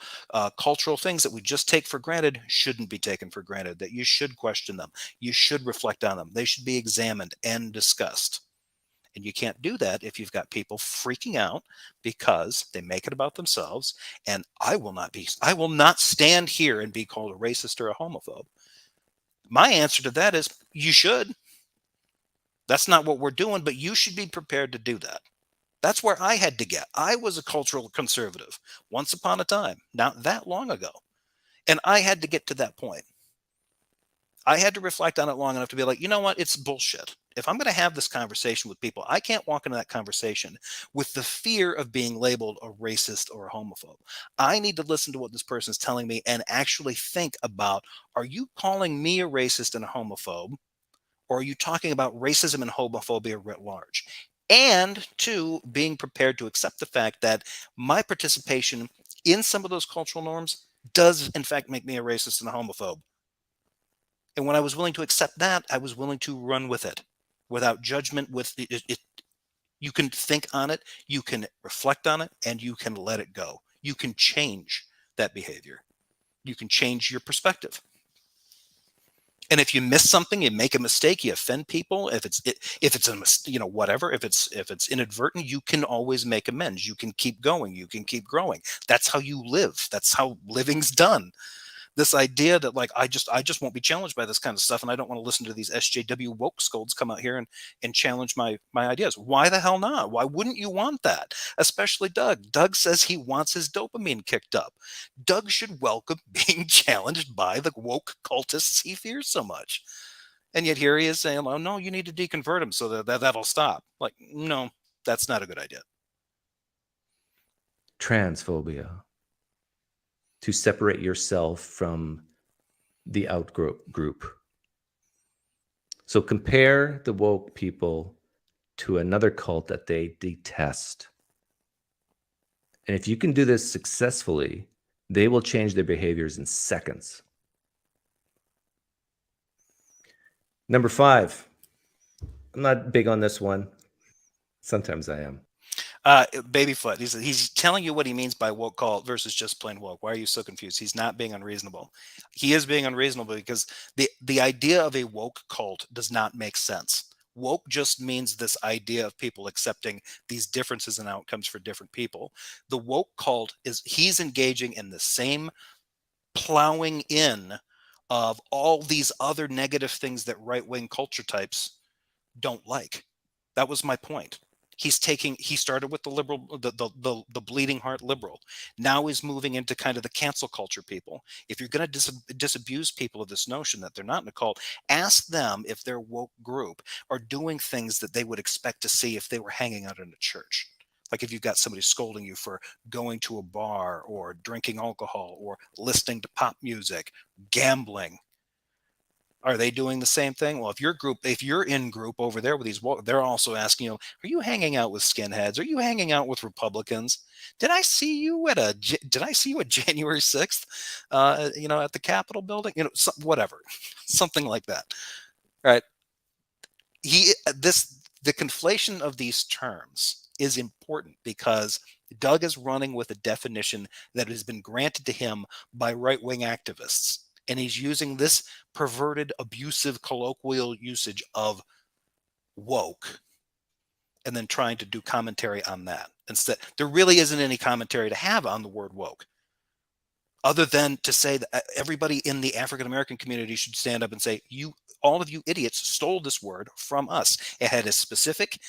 cultural things that we just take for granted shouldn't be taken for granted, that you should question them. You should reflect on them. They should be examined and discussed. And you can't do that if you've got people freaking out because they make it about themselves. And I will not stand here and be called a racist or a homophobe. My answer to that is you should. That's not what we're doing, but you should be prepared to do that. That's where I had to get. I was a cultural conservative once upon a time, not that long ago. And I had to get to that point. I had to reflect on it long enough to be like, you know what? It's bullshit. If I'm going to have this conversation with people, I can't walk into that conversation with the fear of being labeled a racist or a homophobe. I need to listen to what this person is telling me and actually think about, are you calling me a racist and a homophobe? Or are you talking about racism and homophobia writ large? And two, being prepared to accept the fact that my participation in some of those cultural norms does, in fact, make me a racist and a homophobe. And when I was willing to accept that, I was willing to run with it without judgment. You can think on it, you can reflect on it, and you can let it go. You can change that behavior. You can change your perspective. And if you miss something, you make a mistake, you offend people. If it's whatever, if it's inadvertent, you can always make amends. You can keep going. You can keep growing. That's how you live. That's how living's done. This idea that I just won't be challenged by this kind of stuff, and I don't want to listen to these SJW woke scolds come out here and challenge my ideas. Why the hell not? Why wouldn't you want that? Especially Doug. Doug says he wants his dopamine kicked up. Doug should welcome being challenged by the woke cultists he fears so much. And yet here he is saying, "Oh no, you need to deconvert him so that'll stop." Like, no, that's not a good idea. Transphobia. To separate yourself from the group. So compare the woke people to another cult that they detest. And if you can do this successfully, they will change their behaviors in seconds. Number 5. I'm not big on this one. Sometimes I am. Babyfoot. He's telling you what he means by woke cult versus just plain woke. Why are you so confused? He's not being unreasonable. He is being unreasonable because the idea of a woke cult does not make sense. Woke just means this idea of people accepting these differences and outcomes for different people. The woke cult is he's engaging in the same plowing in of all these other negative things that right-wing culture types don't like. That was my point. He started with the liberal, the bleeding heart liberal. Now he's moving into kind of the cancel culture people. If you're going to disabuse people of this notion that they're not in a cult, ask them if their woke group are doing things that they would expect to see if they were hanging out in a church. Like if you've got somebody scolding you for going to a bar or drinking alcohol or listening to pop music, gambling, are they doing the same thing? Well, if you're in group over there with these, they're also asking you, are you hanging out with skinheads? Are you hanging out with Republicans? Did I see you at January 6th, at the Capitol building? Whatever, something like that. Right. The conflation of these terms is important because Doug is running with a definition that has been granted to him by right-wing activists. And he's using this perverted, abusive, colloquial usage of woke and then trying to do commentary on that. Instead, there really isn't any commentary to have on the word woke, other than to say that everybody in the African American community should stand up and say, all of you idiots stole this word from us. It had a specific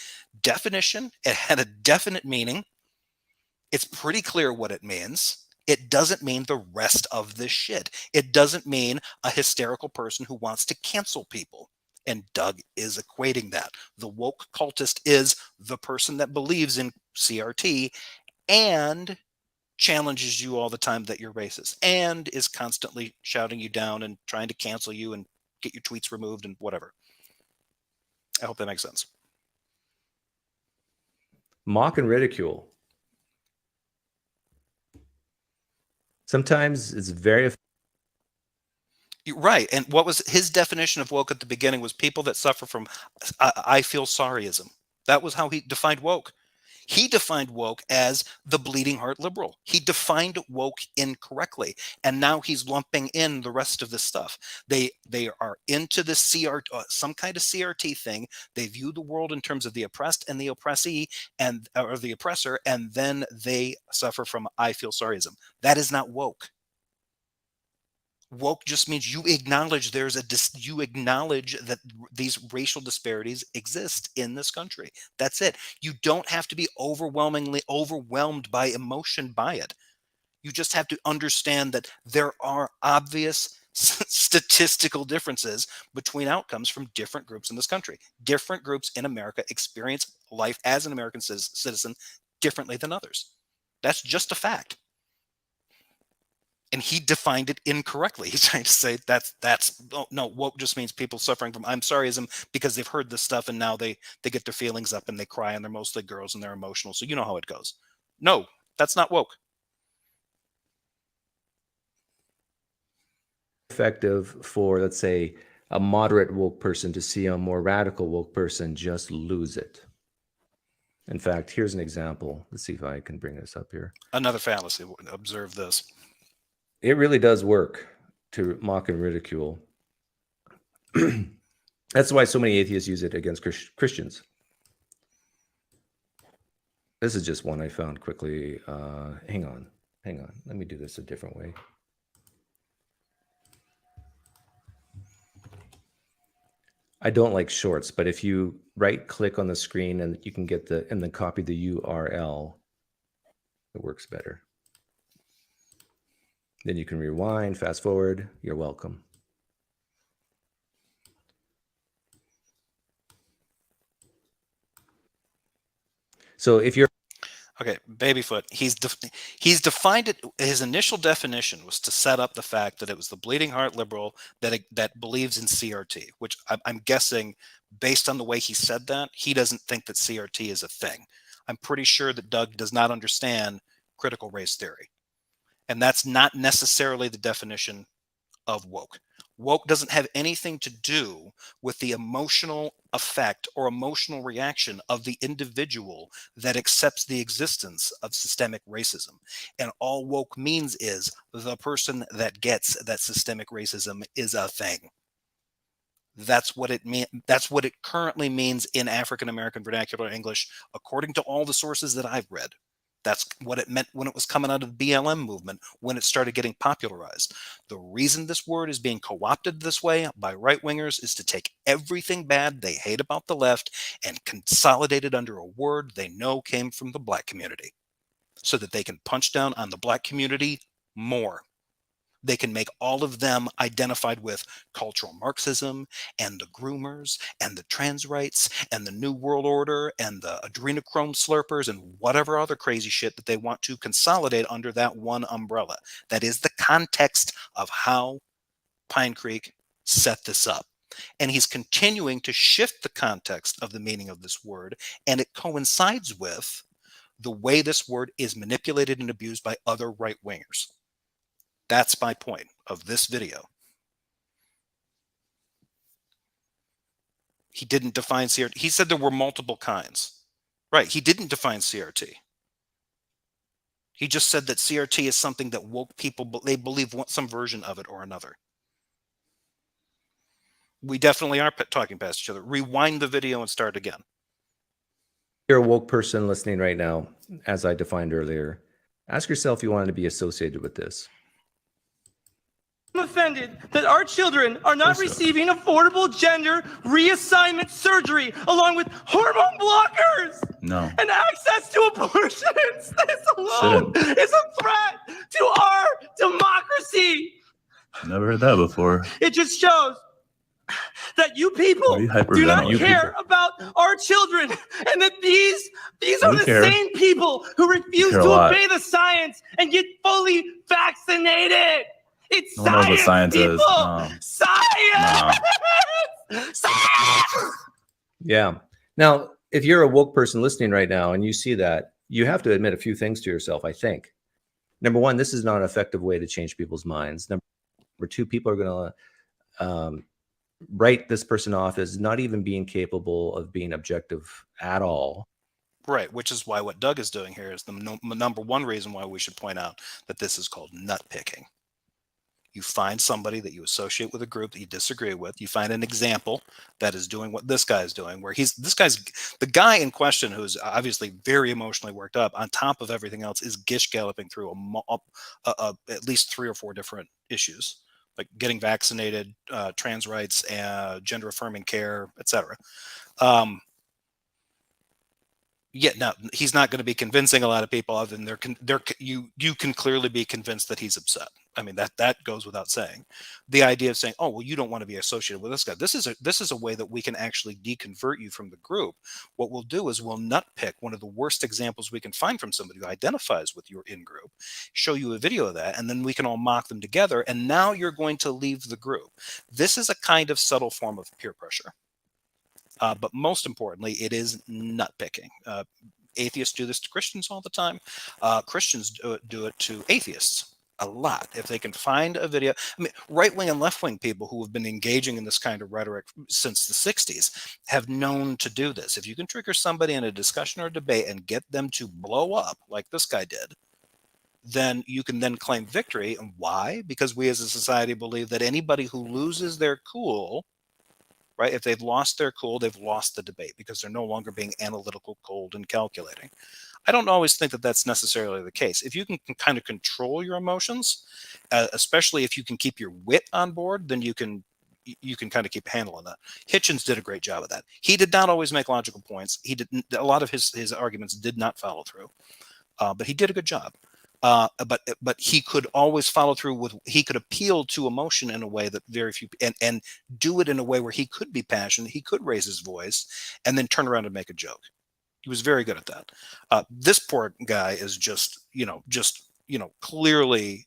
definition. It had a definite meaning. It's pretty clear what it means. It doesn't mean the rest of this shit. It doesn't mean a hysterical person who wants to cancel people. And Doug is equating that. The woke cultist is the person that believes in CRT and challenges you all the time that you're racist and is constantly shouting you down and trying to cancel you and get your tweets removed and whatever. I hope that makes sense. Mock and ridicule. Sometimes it's very right. And what was his definition of woke at the beginning was people that suffer from I feel sorryism. That was how he defined woke. He defined woke as the bleeding heart liberal. He defined woke incorrectly, and now he's lumping in the rest of this stuff. They are into the some kind of CRT thing. They view the world in terms of the oppressed and the oppressee, or the oppressor, and then they suffer from I feel sorryism. That is not woke. Woke just means you acknowledge you acknowledge that these racial disparities exist in this country. That's it. You don't have to be overwhelmingly overwhelmed by emotion by it. You just have to understand that there are obvious statistical differences between outcomes from different groups in this country. Different groups in America experience life as an American citizen differently than others. That's just a fact. And he defined it incorrectly. He's trying to say no, woke just means people suffering from I'm sorryism because they've heard this stuff and now they get their feelings up and they cry and they're mostly girls and they're emotional. So you know how it goes. No, that's not woke. Effective for, let's say, a moderate woke person to see a more radical woke person just lose it. In fact, here's an example. Let's see if I can bring this up here. Another fallacy. Observe this. It really does work to mock and ridicule. That's why so many atheists use it against Christians. This is just one I found quickly. Hang on. Let me do this a different way. I don't like shorts, but if you right click on the screen and you can get and then copy the URL, it works better. Then you can rewind, fast forward. You're welcome. So if you're okay, Babyfoot, he's defined it. His initial definition was to set up the fact that it was the bleeding heart liberal that believes in CRT, which I'm guessing, based on the way he said that, he doesn't think that CRT is a thing. I'm pretty sure that Doug does not understand critical race theory. And that's not necessarily the definition of woke. Woke doesn't have anything to do with the emotional effect or emotional reaction of the individual that accepts the existence of systemic racism. And all woke means is the person that gets that systemic racism is a thing. That's what it mean. That's what it currently means in African American vernacular English, according to all the sources that I've read. That's what it meant when it was coming out of the BLM movement, when it started getting popularized. The reason this word is being co-opted this way by right-wingers is to take everything bad they hate about the left and consolidate it under a word they know came from the black community, so that they can punch down on the black community more. They can make all of them identified with cultural Marxism and the groomers and the trans rights and the New World Order and the adrenochrome slurpers and whatever other crazy shit that they want to consolidate under that one umbrella. That is the context of how Pinecreek set this up. And he's continuing to shift the context of the meaning of this word, and it coincides with the way this word is manipulated and abused by other right wingers. That's my point of this video. He didn't define CRT. He said there were multiple kinds. Right. He didn't define CRT. He just said that CRT is something that woke people, they believe some version of it or another. We definitely are talking past each other. Rewind the video and start again. You're a woke person listening right now, as I defined earlier. Ask yourself if you wanted to be associated with this. I'm offended that our children are not receiving affordable gender reassignment surgery along with hormone blockers. No. And access to abortions. This alone is a threat to our democracy. Never heard that before. It just shows that you people do not care about our children, and that these are the same people who refuse to obey the science and get fully vaccinated. It's no one knows what science people. Is. No. Science! No. Science! Yeah. Now, if you're a woke person listening right now and you see that, you have to admit a few things to yourself, I think. Number one, this is not an effective way to change people's minds. Number two, people are going to write this person off as not even being capable of being objective at all. Right, which is why what Doug is doing here is the number one reason why we should point out that this is called nut picking. You find somebody that you associate with a group that you disagree with. You find an example that is doing what this guy's doing, where the guy in question, who's obviously very emotionally worked up, on top of everything else, is gish galloping through at least 3 or 4 different issues, like getting vaccinated, trans rights, gender affirming care, etc. Yeah, no, he's not going to be convincing a lot of people, other than you can clearly be convinced that he's upset. I mean, that goes without saying. The idea of saying, oh, well, you don't want to be associated with this guy. This is a way that we can actually deconvert you from the group. What we'll do is we'll nut pick one of the worst examples we can find from somebody who identifies with your in-group, show you a video of that, and then we can all mock them together, and now you're going to leave the group. This is a kind of subtle form of peer pressure. But most importantly, it is nut picking. Atheists do this to Christians all the time. Christians do it to atheists a lot. If they can find a video, I mean, right-wing and left-wing people who have been engaging in this kind of rhetoric since the 60s have known to do this. If you can trigger somebody in a discussion or debate and get them to blow up like this guy did, then you can then claim victory. And why? Because we as a society believe that anybody who loses their cool, right, if they've lost their cool, they've lost the debate, because they're no longer being analytical, cold, and calculating. I don't always think that that's necessarily the case. If you can kind of control your emotions, especially if you can keep your wit on board, then you can kind of keep handling that. Hitchens did a great job of that. He did not always make logical points. A lot of his arguments did not follow through, but he did a good job. But he could always follow through with, he could appeal to emotion in a way that very few, and do it in a way where he could be passionate, he could raise his voice, and then turn around and make a joke. He was very good at that. This poor guy is just clearly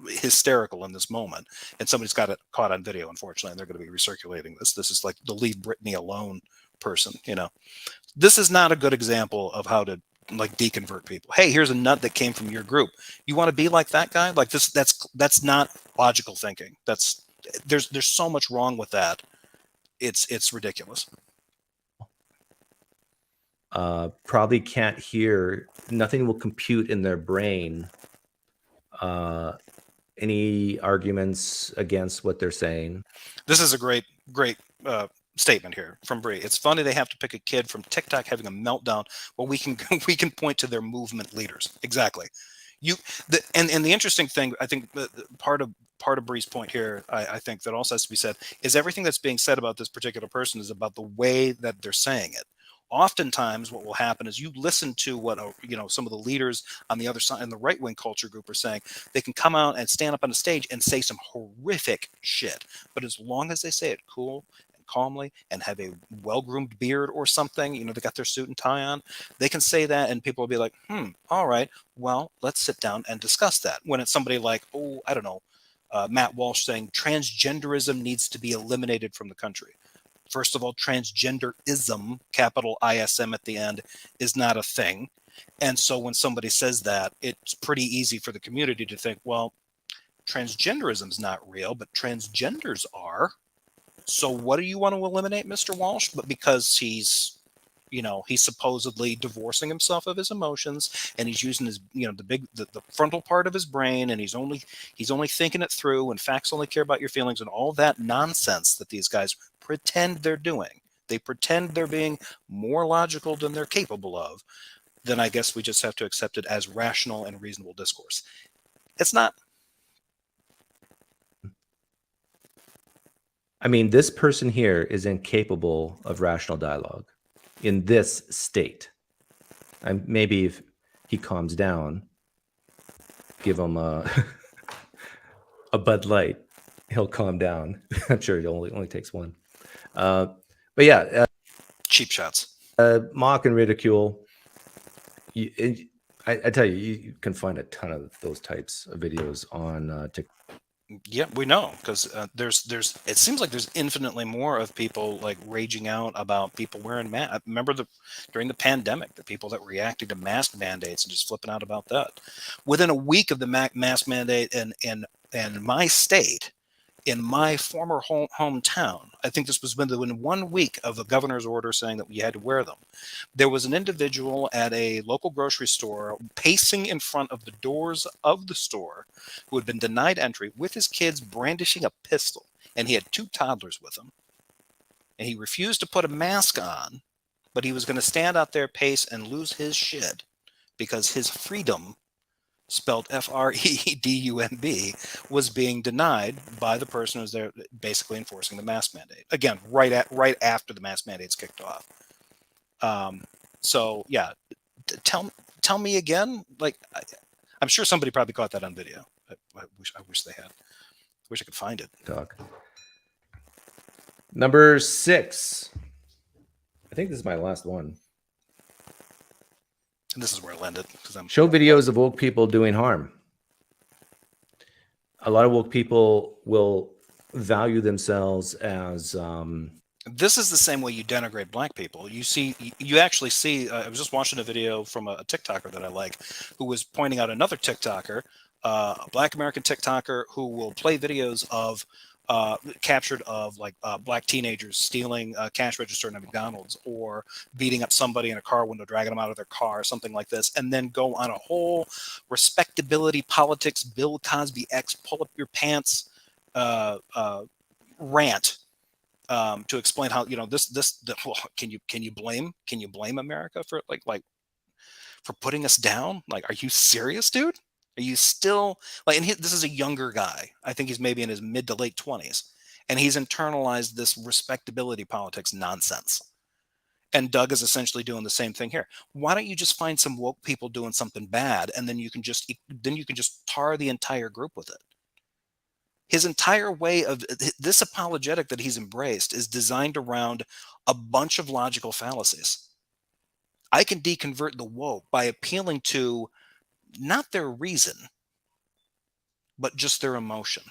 hysterical in this moment, and somebody's got it caught on video, unfortunately, and they're going to be recirculating this. This is like the leave Britney alone person. This is not a good example of how to like deconvert people. Hey, here's a nut that came from your group. You want to be like that guy? Like this? That's not logical thinking. That's there's so much wrong with that. It's ridiculous. Probably can't hear. Nothing will compute in their brain. Any arguments against what they're saying. This is a great statement here from Bree. It's funny they have to pick a kid from TikTok having a meltdown. Well, we can point to their movement leaders. Exactly. And the interesting thing, I think, part of Bree's point here, I think that also has to be said, is everything that's being said about this particular person is about the way that they're saying it. Oftentimes what will happen is you listen to what some of the leaders on the other side in the right-wing culture group are saying. They can come out and stand up on the stage and say some horrific shit, but as long as they say it cool and calmly and have a well-groomed beard or something, they got their suit and tie on, they can say that and people will be like, all right, well, let's sit down and discuss that. When it's somebody like, I don't know, Matt Walsh saying transgenderism needs to be eliminated from the country. First of all, transgenderism, capital ISM at the end, is not a thing. And so when somebody says that, it's pretty easy for the community to think, well, transgenderism is not real, but transgenders are. So what do you want to eliminate, Mr. Walsh? But because he's supposedly divorcing himself of his emotions, and he's using his, the frontal part of his brain, and he's only thinking it through, and facts only care about your feelings, and all that nonsense that these guys pretend they're doing. They pretend they're being more logical than they're capable of. Then I guess we just have to accept it as rational and reasonable discourse. It's not. I mean, this person here is incapable of rational dialogue in this state. And maybe if he calms down, give him a Bud Light, he'll calm down. I'm sure it only takes one. But yeah, Cheap shots. Mock and ridicule. I tell you, you can find a ton of those types of videos on TikTok. Yeah, we know, because it seems like there's infinitely more of people like raging out about people wearing masks. Remember during the pandemic, the people that reacted to mask mandates and just flipping out about that. Within a week of the mask mandate in my state, in my former hometown, I think this was within 1 week of the governor's order saying that we had to wear them. There was an individual at a local grocery store pacing in front of the doors of the store who had been denied entry with his kids brandishing a pistol, and he had 2 toddlers with him. And he refused to put a mask on, but he was going to stand out there, pace, and lose his shit because his freedom, spelled FREDUMB, was being denied by the person who's there basically enforcing the mask mandate. Again, right after the mask mandate's kicked off. So yeah, tell me again. Like, I'm sure somebody probably caught that on video. I wish they had. I wish I could find it. Number 6. I think this is my last one. And this is where I'll end it. Show videos of woke people doing harm. A lot of woke people will value themselves as... This is the same way you denigrate black people. You actually see, I was just watching a video from a TikToker that I like, who was pointing out another TikToker, a black American TikToker, who will play videos of captured of like black teenagers stealing a cash register in a McDonald's, or beating up somebody in a car window, dragging them out of their car, something like this, and then go on a whole respectability politics, Bill Cosby X, pull up your pants rant to explain how can you blame America for for putting us down? Like, are you serious, dude? Are you still like? And this is a younger guy. I think he's maybe in his mid to late 20s, and he's internalized this respectability politics nonsense. And Doug is essentially doing the same thing here. Why don't you just find some woke people doing something bad, and then you can just tar the entire group with it? His entire way of this apologetic that he's embraced is designed around a bunch of logical fallacies. I can deconvert the woke by appealing to not their reason, but just their emotion.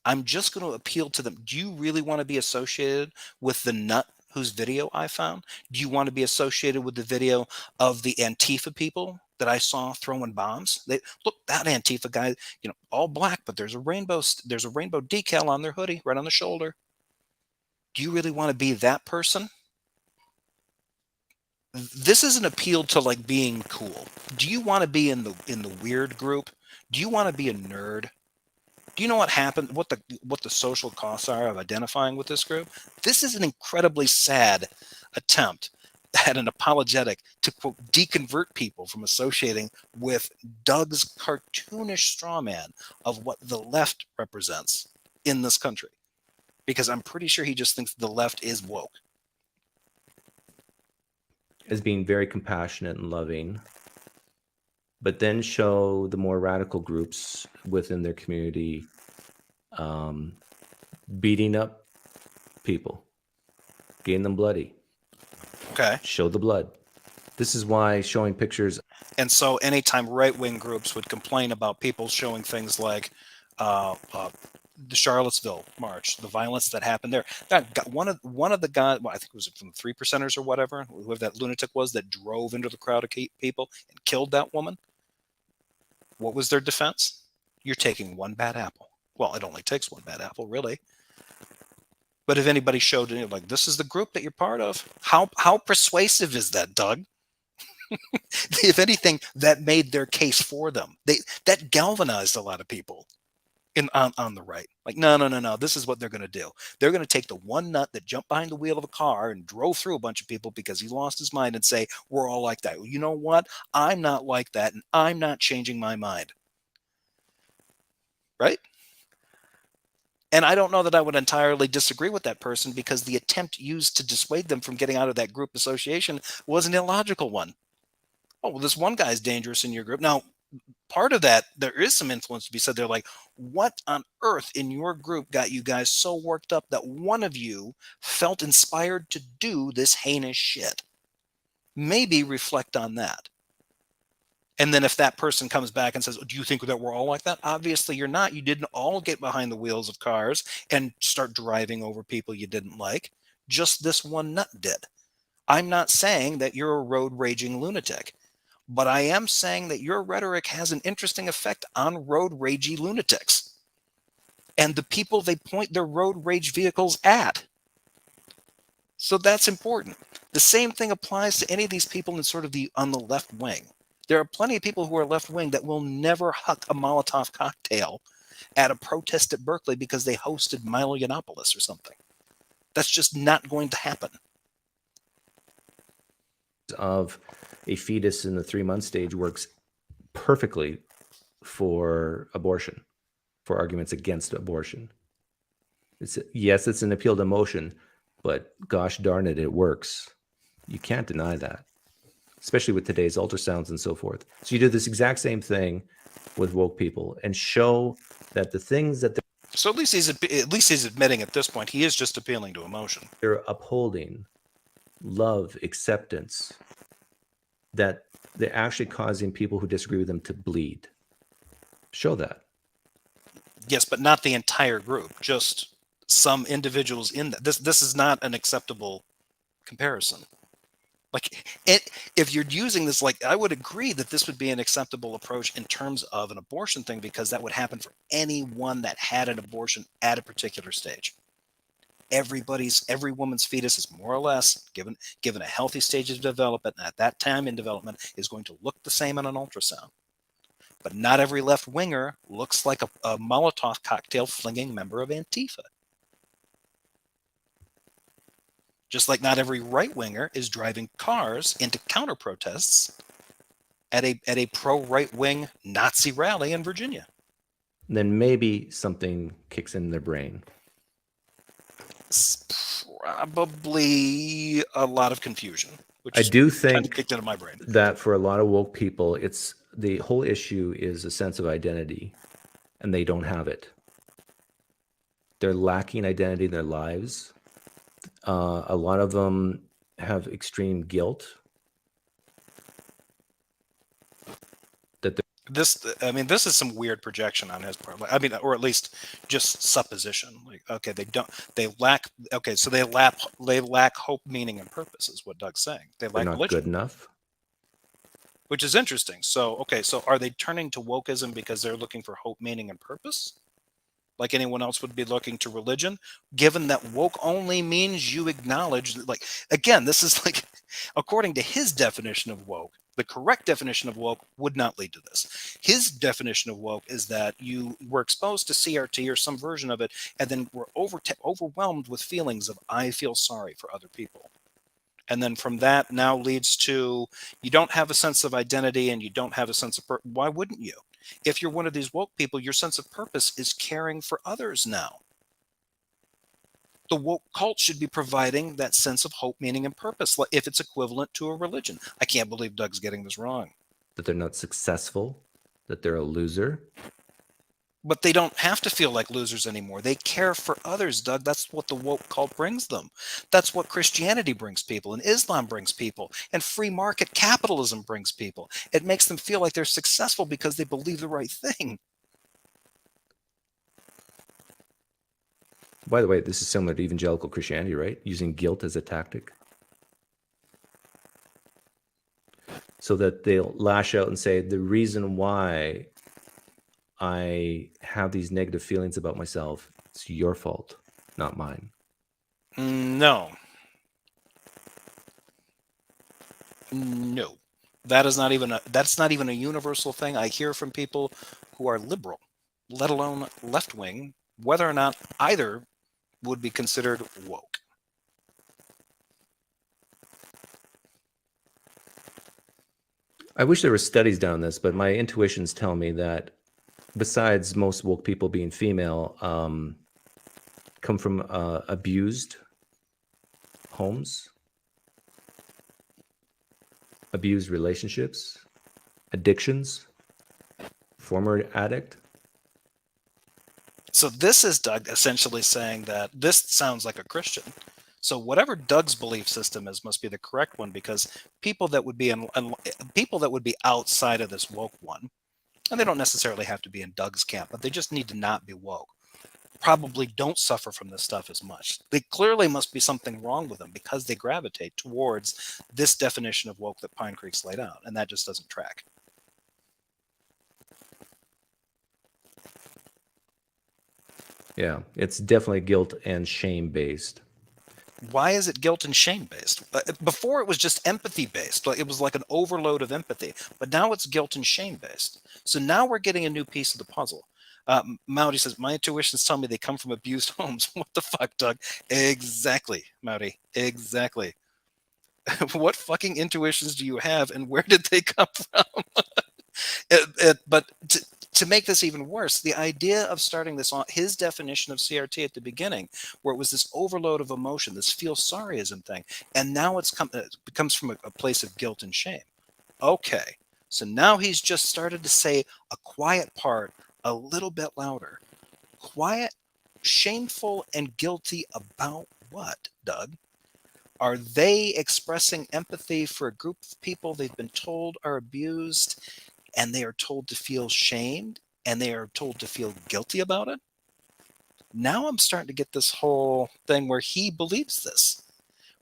I'm just going to appeal to them. Do you really want to be associated with the nut whose video I found? Do you want to be associated with the video of the Antifa people that I saw throwing bombs? They look, that Antifa guy, all black, but there's a rainbow decal on their hoodie right on the shoulder. Do you really want to be that person? This is an appeal to like being cool. Do you want to be in the weird group? Do you want to be a nerd? Do you know what happened? What the social costs are of identifying with this group? This is an incredibly sad attempt at an apologetic to, quote, deconvert people from associating with Doug's cartoonish straw man of what the left represents in this country. Because I'm pretty sure he just thinks the left is woke. As being very compassionate and loving, but then show the more radical groups within their community beating up people, getting them bloody. Okay. Show the blood. This is why showing pictures. And so anytime right-wing groups would complain about people showing things like the Charlottesville march, the violence that happened there, that got one of the guys, well, I think it was from the 3%ers or whatever, whoever that lunatic was that drove into the crowd of people and killed that woman. What was their defense? You're taking one bad apple. Well, it only takes one bad apple, really. But if anybody showed you, like, this is the group that you're part of, how persuasive is that, Doug? If anything, that made their case for them. That galvanized a lot of people on the right. Like, no. This is what they're going to do. They're going to take the one nut that jumped behind the wheel of a car and drove through a bunch of people because he lost his mind and say, we're all like that. Well, you know what? I'm not like that, and I'm not changing my mind. Right? And I don't know that I would entirely disagree with that person, because the attempt used to dissuade them from getting out of that group association was an illogical one. Oh, well, this one guy's dangerous in your group. Now, part of that, there is some influence to be said. They're like, what on earth in your group got you guys so worked up that one of you felt inspired to do this heinous shit? Maybe reflect on that. And then if that person comes back and says, do you think that we're all like that? Obviously you're not. You didn't all get behind the wheels of cars and start driving over people you didn't like. Just this one nut did. I'm not saying that you're a road raging lunatic, but I am saying that your rhetoric has an interesting effect on road ragey lunatics and the people they point their road rage vehicles at. So that's important. The same thing applies to any of these people in sort of on the left wing. There are plenty of people who are left wing that will never huck a Molotov cocktail at a protest at Berkeley because they hosted Milo Yiannopoulos or something. That's just not going to happen. Of a fetus in the 3-month stage works perfectly for abortion, for arguments against abortion. Yes, it's an appeal to emotion, but gosh darn it, it works. You can't deny that, especially with today's ultrasounds and so forth. So you do this exact same thing with woke people and show that the things that so at least he's admitting at this point he is just appealing to emotion. They're upholding love, acceptance, that they're actually causing people who disagree with them to bleed. Show that. Yes, but not the entire group, just some individuals in that. This is not an acceptable comparison. Like, if you're using this, like, I would agree that this would be an acceptable approach in terms of an abortion thing, because that would happen for anyone that had an abortion at a particular stage. Every woman's fetus is more or less given a healthy stage of development, and at that time in development is going to look the same on an ultrasound. But not every left winger looks like a Molotov cocktail flinging member of Antifa. Just like not every right winger is driving cars into counter protests at a pro right wing Nazi rally in Virginia. Then maybe something kicks in their brain. It's probably a lot of confusion. Which I do think kicked into my brain. That for a lot of woke people, it's the whole issue is a sense of identity, and they don't have it. They're lacking identity in their lives. A lot of them have extreme guilt. this is some weird projection on his part. I mean, or at least just supposition. Like, okay, they lack hope, meaning, and purpose is what Doug's saying. They They're lack not religion. good enough. Which is interesting. So, okay, so are they turning to wokeism because they're looking for hope, meaning, and purpose? Like anyone else would be looking to religion, given that woke only means you acknowledge that, like, again, this is like, according to his definition of woke, the correct definition of woke would not lead to this. His definition of woke is that you were exposed to CRT or some version of it, and then were overwhelmed with feelings of, I feel sorry for other people. And then from that now leads to, you don't have a sense of identity and you don't have a sense of purpose. Why wouldn't you? If you're one of these woke people, your sense of purpose is caring for others now. The woke cult should be providing that sense of hope, meaning, and purpose, if it's equivalent to a religion. I can't believe Doug's getting this wrong. That they're not successful, that they're a loser. But they don't have to feel like losers anymore. They care for others, Doug. That's what the woke cult brings them. That's what Christianity brings people, and Islam brings people, and free market capitalism brings people. It makes them feel like they're successful because they believe the right thing. By the way, this is similar to evangelical Christianity, right? Using guilt as a tactic. So that they'll lash out and say, the reason why I have these negative feelings about myself, it's your fault, not mine. No. That's not even a universal thing I hear from people who are liberal, let alone left-wing, whether or not either would be considered woke. I wish there were studies down this, but my intuitions tell me that besides most woke people being female, come from abused homes, abused relationships, addictions, former addict. So this is Doug essentially saying that this sounds like a Christian. So whatever Doug's belief system is must be the correct one, because people that would be outside of this woke one, and they don't necessarily have to be in Doug's camp, but they just need to not be woke, probably don't suffer from this stuff as much. They clearly must be something wrong with them because they gravitate towards this definition of woke that Pinecreek's laid out, and that just doesn't track. Yeah, it's definitely guilt and shame based. Why is it guilt and shame based? Before it was just empathy based. It was like an overload of empathy, but now it's guilt and shame based. So now we're getting a new piece of the puzzle. Mowdy says, my intuitions tell me they come from abused homes. What the fuck, Doug? Exactly, Mowdy. Exactly. What fucking intuitions do you have, and where did they come from? But to make this even worse, the idea of starting this on his definition of CRT at the beginning, where it was this overload of emotion, this feel sorryism thing, and now it comes from a place of guilt and shame. Okay, so now he's just started to say a quiet part a little bit louder. Quiet, shameful, and guilty about what, Doug? Are they expressing empathy for a group of people they've been told are abused, and they are told to feel shamed, and they are told to feel guilty about it? Now I'm starting to get this whole thing where he believes this.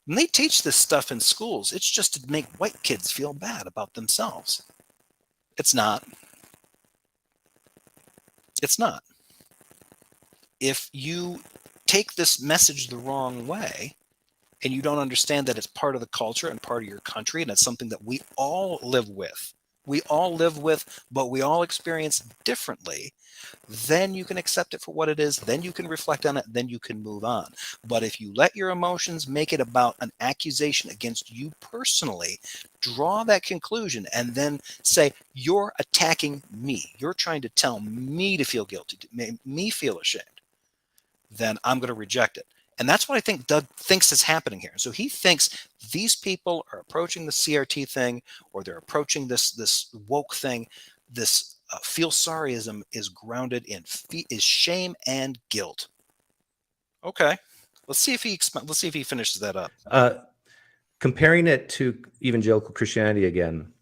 When they teach this stuff in schools, it's just to make white kids feel bad about themselves. It's not. It's not. If you take this message the wrong way, and you don't understand that it's part of the culture and part of your country, and it's something that we all live with, but we all experience differently, then you can accept it for what it is, then you can reflect on it, then you can move on. But if you let your emotions make it about an accusation against you personally, draw that conclusion, and then say, you're attacking me, you're trying to tell me to feel guilty, to make me feel ashamed, then I'm going to reject it. And that's what I think Doug thinks is happening here. So he thinks these people are approaching the CRT thing, or they're approaching this woke thing. This feel sorryism is grounded in is shame and guilt. Okay, let's see if he finishes that up. Comparing it to evangelical Christianity again.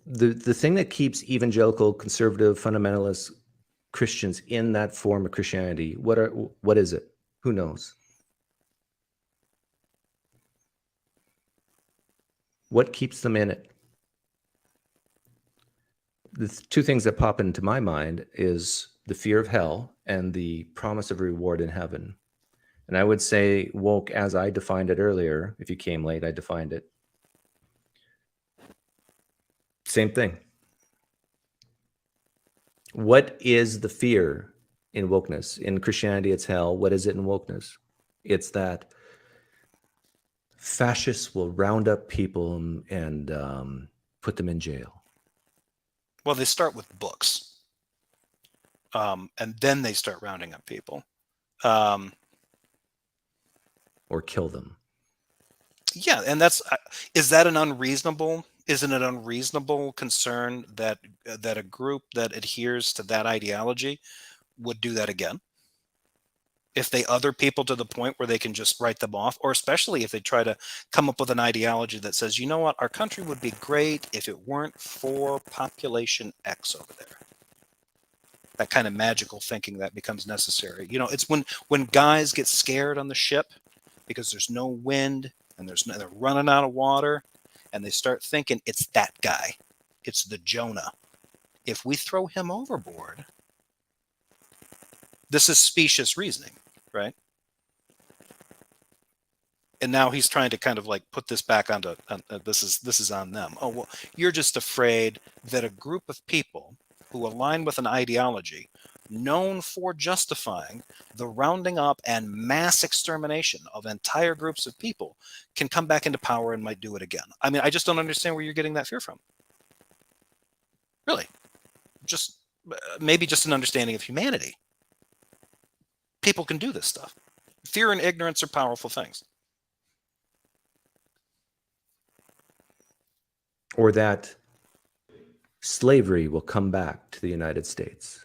the thing that keeps evangelical, conservative, fundamentalist Christians in that form of Christianity, what is it? Who knows? What keeps them in it? The two things that pop into my mind is the fear of hell and the promise of reward in heaven. And I would say woke, as I defined it earlier, if you came late, I defined it. Same thing. What is the fear in wokeness? In Christianity, it's hell. What is it in wokeness? It's that fascists will round up people and put them in jail. Well, they start with books. And then they start rounding up people. Or kill them. Yeah, and isn't it an unreasonable concern that a group that adheres to that ideology would do that again? If they other people to the point where they can just write them off, or especially if they try to come up with an ideology that says, you know what, our country would be great if it weren't for population X over there. That kind of magical thinking that becomes necessary. You know, it's when guys get scared on the ship because there's no wind and they're running out of water, and they start thinking it's that guy, it's the Jonah. If we throw him overboard, this is specious reasoning, right? And now he's trying to kind of like put this back onto this is on them. Oh, well, you're just afraid that a group of people who align with an ideology known for justifying the rounding up and mass extermination of entire groups of people can come back into power and might do it again. I mean, I just don't understand where you're getting that fear from. Really. Just maybe just an understanding of humanity. People can do this stuff. Fear and ignorance are powerful things. Or that slavery will come back to the United States.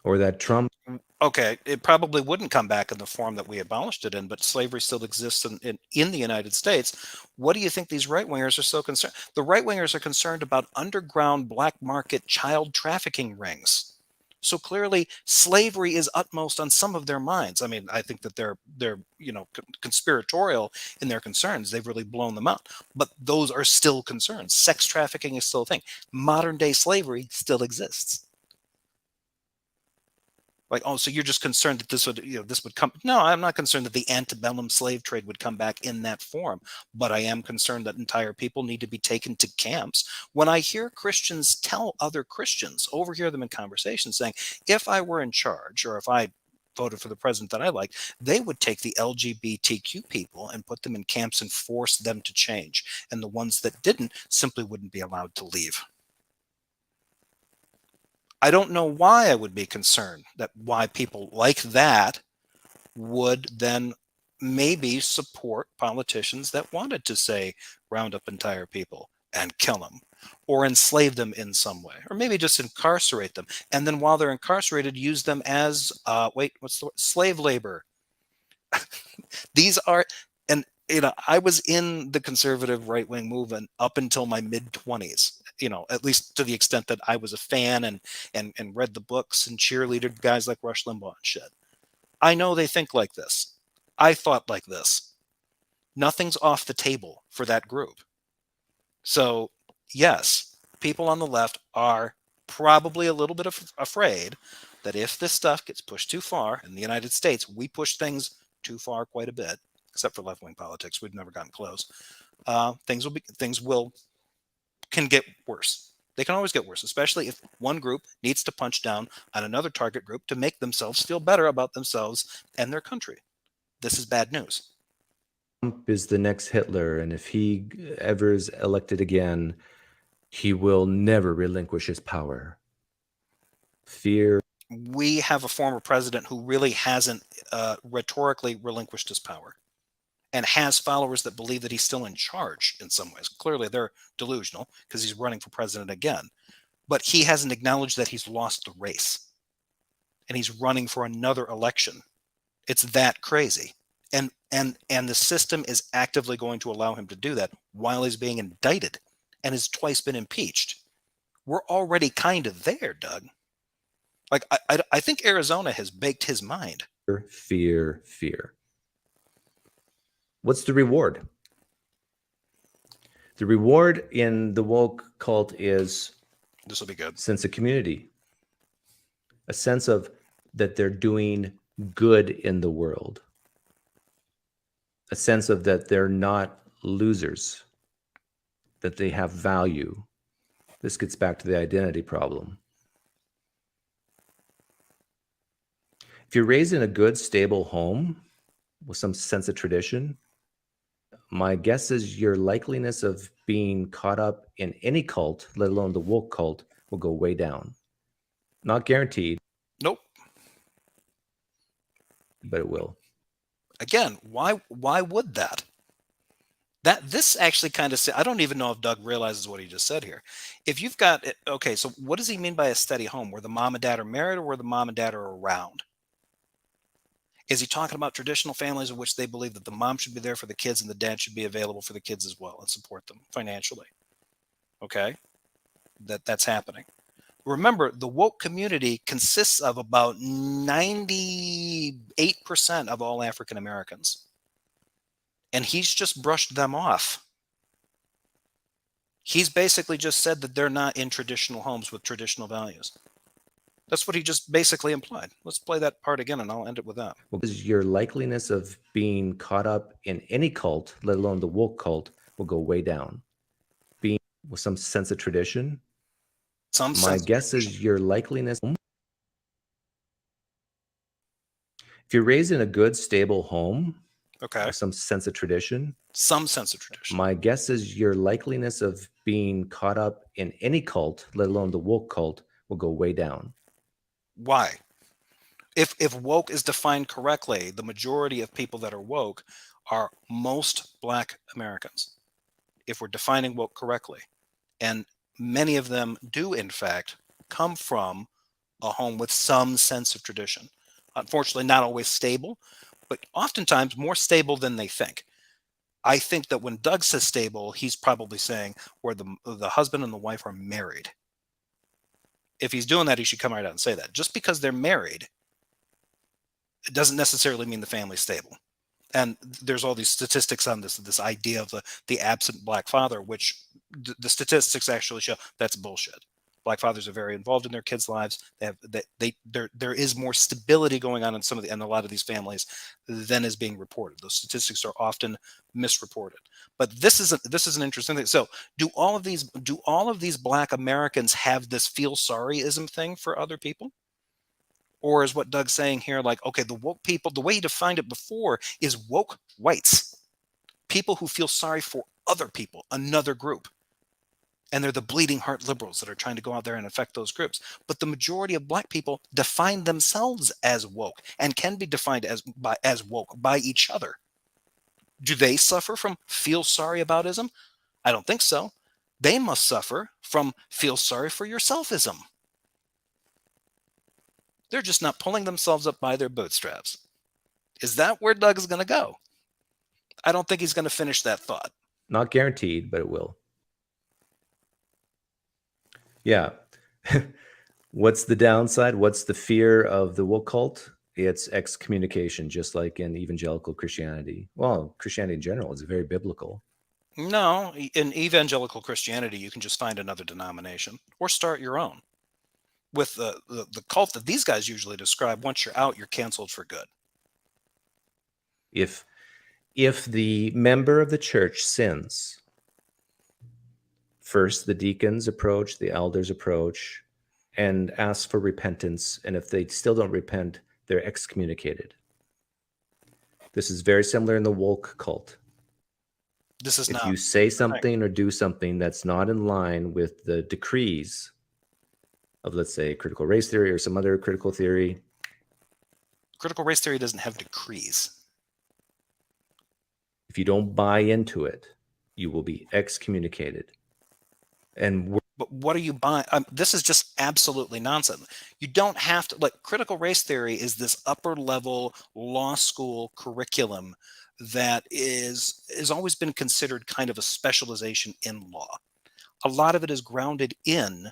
Or that Trump... Okay, it probably wouldn't come back in the form that we abolished it in, but slavery still exists in the United States. What do you think these right-wingers are so concerned? The right-wingers are concerned about underground black market child trafficking rings. So clearly, slavery is utmost on some of their minds. I mean, I think that they're conspiratorial in their concerns. They've really blown them out. But those are still concerns. Sex trafficking is still a thing. Modern day slavery still exists. Like, oh, so you're just concerned that this would come. No, I'm not concerned that the antebellum slave trade would come back in that form, but I am concerned that entire people need to be taken to camps. When I hear Christians tell other Christians, overhear them in conversation saying, if I were in charge, or if I voted for the president that I like, they would take the LGBTQ people and put them in camps and force them to change. And the ones that didn't simply wouldn't be allowed to leave. I don't know why I would be concerned that why people like that would then maybe support politicians that wanted to say round up entire people and kill them or enslave them in some way, or maybe just incarcerate them. And then while they're incarcerated, use them as, slave labor. These are, and I was in the conservative right-wing movement up until my mid-20s. At least to the extent that I was a fan and read the books and cheerleaded guys like Rush Limbaugh and shit. I know they think like this. I thought like this. Nothing's off the table for that group. So, yes, people on the left are probably a little bit afraid that if this stuff gets pushed too far in the United States, we push things too far quite a bit, except for left-wing politics. We've never gotten close. Things can get worse. They can always get worse, especially if one group needs to punch down on another target group to make themselves feel better about themselves and their country. This is bad news. Trump is the next Hitler, and if he ever is elected again, he will never relinquish his power. Fear. We have a former president who really hasn't rhetorically relinquished his power, and has followers that believe that he's still in charge in some ways. Clearly, they're delusional because he's running for president again. But he hasn't acknowledged that he's lost the race. And he's running for another election. It's that crazy. And the system is actively going to allow him to do that while he's being indicted and has twice been impeached. We're already kind of there, Doug. Like, I think Arizona has baked his mind. Fear, fear. What's the reward? The reward in the woke cult is This will be good. Sense of community, a sense of that they're doing good in the world, a sense of that they're not losers, that they have value. This gets back to the identity problem. If you're raised in a good, stable home with some sense of tradition, my guess is your likeliness of being caught up in any cult, let alone the woke cult, will go way down. Not guaranteed. Nope. But it will. Again, why would that? This actually kind of, I don't even know if Doug realizes what he just said here. If you've got, okay, so what does he mean by a steady home? Where the mom and dad are married or where the mom and dad are around? Is he talking about traditional families in which they believe that the mom should be there for the kids and the dad should be available for the kids as well and support them financially? Okay, that's happening. Remember, the woke community consists of about 98% of all African Americans. And he's just brushed them off. He's basically just said that they're not in traditional homes with traditional values. That's what he just basically implied. Let's play that part again, and I'll end it with that. Well, your likeliness of being caught up in any cult, let alone the woke cult, will go way down. Being with some sense of tradition. My guess is your likeliness. If you're raised in a good, stable home, okay, some sense of tradition. Some sense of tradition. My guess is your likeliness of being caught up in any cult, let alone the woke cult, will go way down. Why? If woke is defined correctly, the majority of people that are woke are most Black Americans. If we're defining woke correctly, and many of them do, in fact, come from a home with some sense of tradition. Unfortunately, not always stable, but oftentimes more stable than they think. I think that when Doug says stable, he's probably saying where the husband and the wife are married. If he's doing that, he should come right out and say that. Just because they're married, it doesn't necessarily mean the family's stable. And there's all these statistics on this idea of the absent Black father, which the statistics actually show that's bullshit. Black fathers are very involved in their kids' lives. There is more stability going on in a lot of these families than is being reported. Those statistics are often misreported. But this is an interesting thing. So do all of these Black Americans have this feel sorryism thing for other people? Or is what Doug's saying here like, okay, the woke people, the way he defined it before is woke whites, people who feel sorry for other people, another group. And they're the bleeding heart liberals that are trying to go out there and affect those groups. But the majority of Black people define themselves as woke and can be defined as woke by each other. Do they suffer from feel sorry aboutism? I don't think so. They must suffer from feel sorry for yourselfism. They're just not pulling themselves up by their bootstraps. Is that where Doug is going to go? I don't think he's going to finish that thought. Not guaranteed, but it will. Yeah. What's the downside? What's the fear of the woke cult? It's excommunication, just like in evangelical Christianity. Well, Christianity in general is very biblical. No, in evangelical Christianity, you can just find another denomination or start your own. With the cult that these guys usually describe, once you're out, you're canceled for good. If the member of the church sins, first the deacons approach, the elders approach, and ask for repentance. And if they still don't repent, they're excommunicated. This is very similar in the woke cult. This is if you say something or do something that's not in line with the decrees of, let's say, critical race theory or some other critical theory. Critical race theory doesn't have decrees. If you don't buy into it, you will be excommunicated. And But what are you buying? This is just absolutely nonsense. You don't have to, like, critical race theory is this upper level law school curriculum that is always been considered kind of a specialization in law. A lot of it is grounded in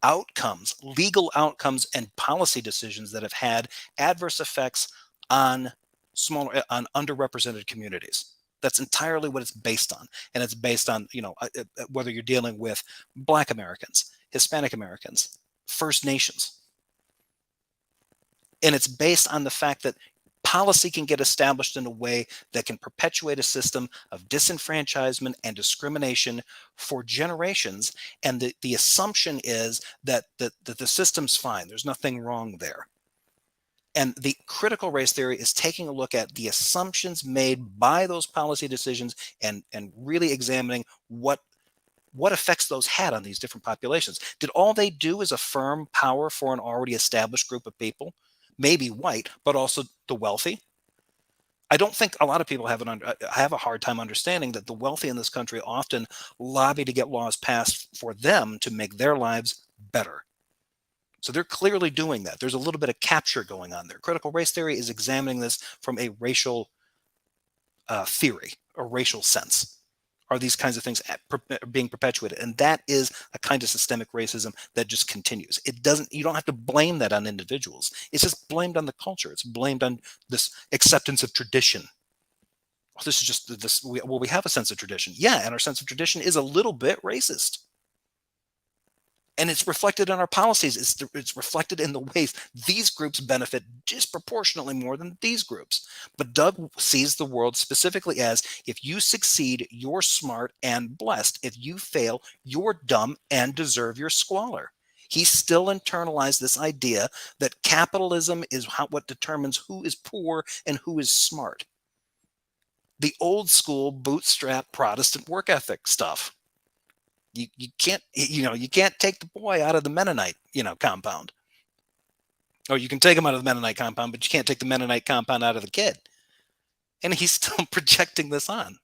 outcomes, legal outcomes, and policy decisions that have had adverse effects on on underrepresented communities. That's entirely what it's based on. And it's based on, whether you're dealing with Black Americans, Hispanic Americans, First Nations. And it's based on the fact that policy can get established in a way that can perpetuate a system of disenfranchisement and discrimination for generations. And the assumption is that the system's fine. There's nothing wrong there. And the critical race theory is taking a look at the assumptions made by those policy decisions and really examining what effects those had on these different populations. Did all they do is affirm power for an already established group of people, maybe white, but also the wealthy? I don't think a lot of people have a hard time understanding that the wealthy in this country often lobby to get laws passed for them to make their lives better. So they're clearly doing that. There's a little bit of capture going on there. Critical race theory is examining this from a racial theory, a racial sense. Are these kinds of things being perpetuated? And that is a kind of systemic racism that just continues. You don't have to blame that on individuals. It's just blamed on the culture. It's blamed on this acceptance of tradition. Oh, this is just this. We have a sense of tradition. Yeah, and our sense of tradition is a little bit racist. And it's reflected in our policies. It's reflected in the ways these groups benefit disproportionately more than these groups. But Doug sees the world specifically as, if you succeed, you're smart and blessed. If you fail, you're dumb and deserve your squalor. He still internalized this idea that capitalism is what determines who is poor and who is smart. The old school bootstrap Protestant work ethic stuff. You can't take the boy out of the Mennonite, compound. Or you can take him out of the Mennonite compound, but you can't take the Mennonite compound out of the kid. And he's still projecting this on.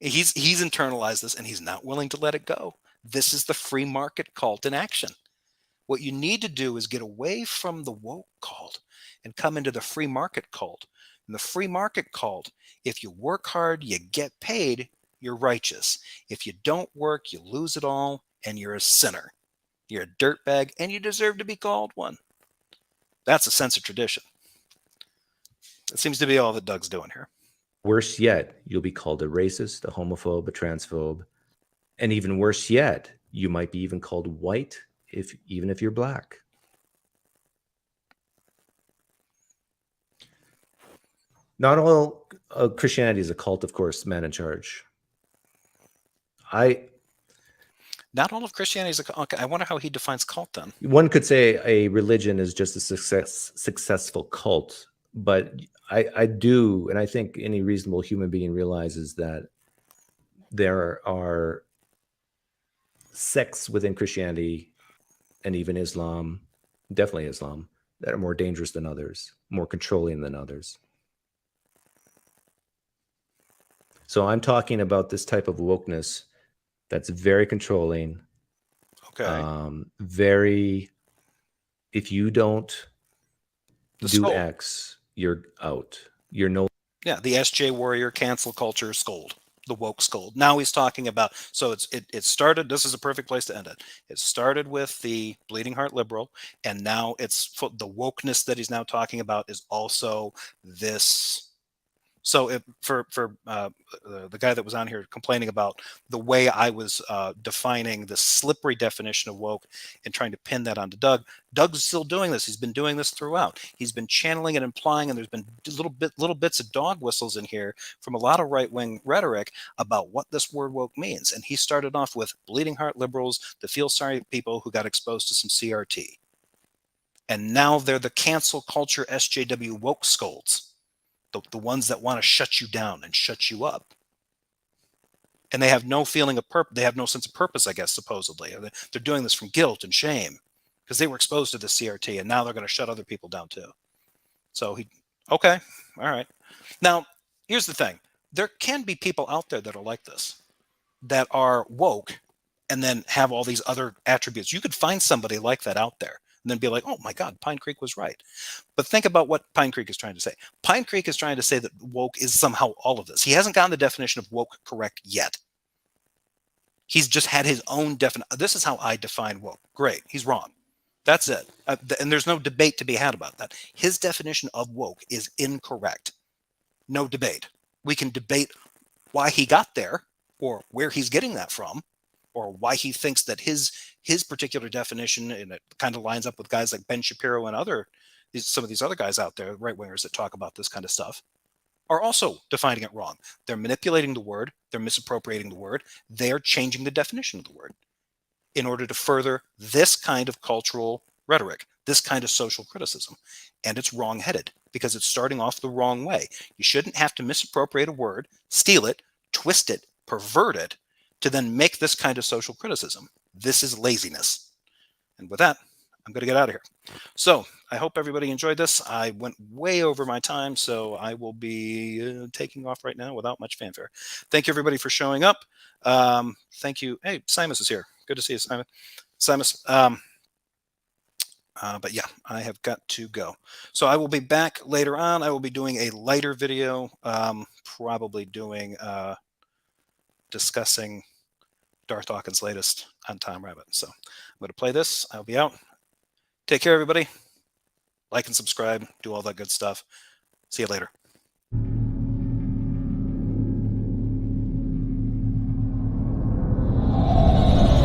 He's internalized this, and he's not willing to let it go. This is the free market cult in action. What you need to do is get away from the woke cult and come into the free market cult. And the free market cult, if you work hard, you get paid, you're righteous. If you don't work, you lose it all, and you're a sinner. You're a dirtbag, and you deserve to be called one. That's a sense of tradition. That seems to be all that Doug's doing here. Worse yet, you'll be called a racist, a homophobe, a transphobe. And even worse yet, you might be even called white, even if you're black. Not all Christianity is a cult, of course, man in charge. Not all of Christianity is a cult. Okay, I wonder how he defines cult then. One could say a religion is just a successful cult, but I do, and I think any reasonable human being realizes that there are sects within Christianity and even Islam, definitely Islam, that are more dangerous than others, more controlling than others. So I'm talking about this type of wokeness that's very controlling. Okay. If you don't do X, you're out. You're no. Yeah, the SJ warrior, cancel culture, scold, the woke scold. Now he's talking about, so it started, this is a perfect place to end it. It started with the bleeding heart liberal, and now it's the wokeness that he's now talking about is also this. So for the guy that was on here complaining about the way I was defining the slippery definition of woke and trying to pin that onto Doug, Doug's still doing this. He's been doing this throughout. He's been channeling and implying, and there's been little bits of dog whistles in here from a lot of right-wing rhetoric about what this word woke means. And he started off with bleeding heart liberals, the feel sorry people who got exposed to some CRT. And now they're the cancel culture SJW woke scolds. The ones that want to shut you down and shut you up. And they have no feeling of purpose. They have no sense of purpose, I guess, supposedly. They're doing this from guilt and shame because they were exposed to the CRT, and now they're going to shut other people down too. So okay, all right. Now, here's the thing. There can be people out there that are like this, that are woke and then have all these other attributes. You could find somebody like that out there and then be like, oh my God, Pinecreek was right. But think about what Pinecreek is trying to say. Pinecreek is trying to say that woke is somehow all of this. He hasn't gotten the definition of woke correct yet. He's just had his own definition. This is how I define woke. Great. He's wrong. That's it. And there's no debate to be had about that. His definition of woke is incorrect. No debate. We can debate why he got there or where he's getting that from or why he thinks that his particular definition, and it kind of lines up with guys like Ben Shapiro and some of these other guys out there, right-wingers that talk about this kind of stuff, are also defining it wrong. They're manipulating the word. They're misappropriating the word. They're changing the definition of the word in order to further this kind of cultural rhetoric, this kind of social criticism. And it's wrong-headed because it's starting off the wrong way. You shouldn't have to misappropriate a word, steal it, twist it, pervert it, to then make this kind of social criticism. This is laziness. And with that, I'm going to get out of here. So I hope everybody enjoyed this. I went way over my time, so I will be taking off right now without much fanfare. Thank you, everybody, for showing up. Thank you. Hey, Simus is here. Good to see you, Simon. Simus. But yeah, I have got to go. So I will be back later on. I will be doing a lighter video, probably doing discussing Darth Hawkins' latest on Tom Rabbit. So I'm going to play this. I'll be out. Take care, everybody. Like and subscribe. Do all that good stuff. See you later.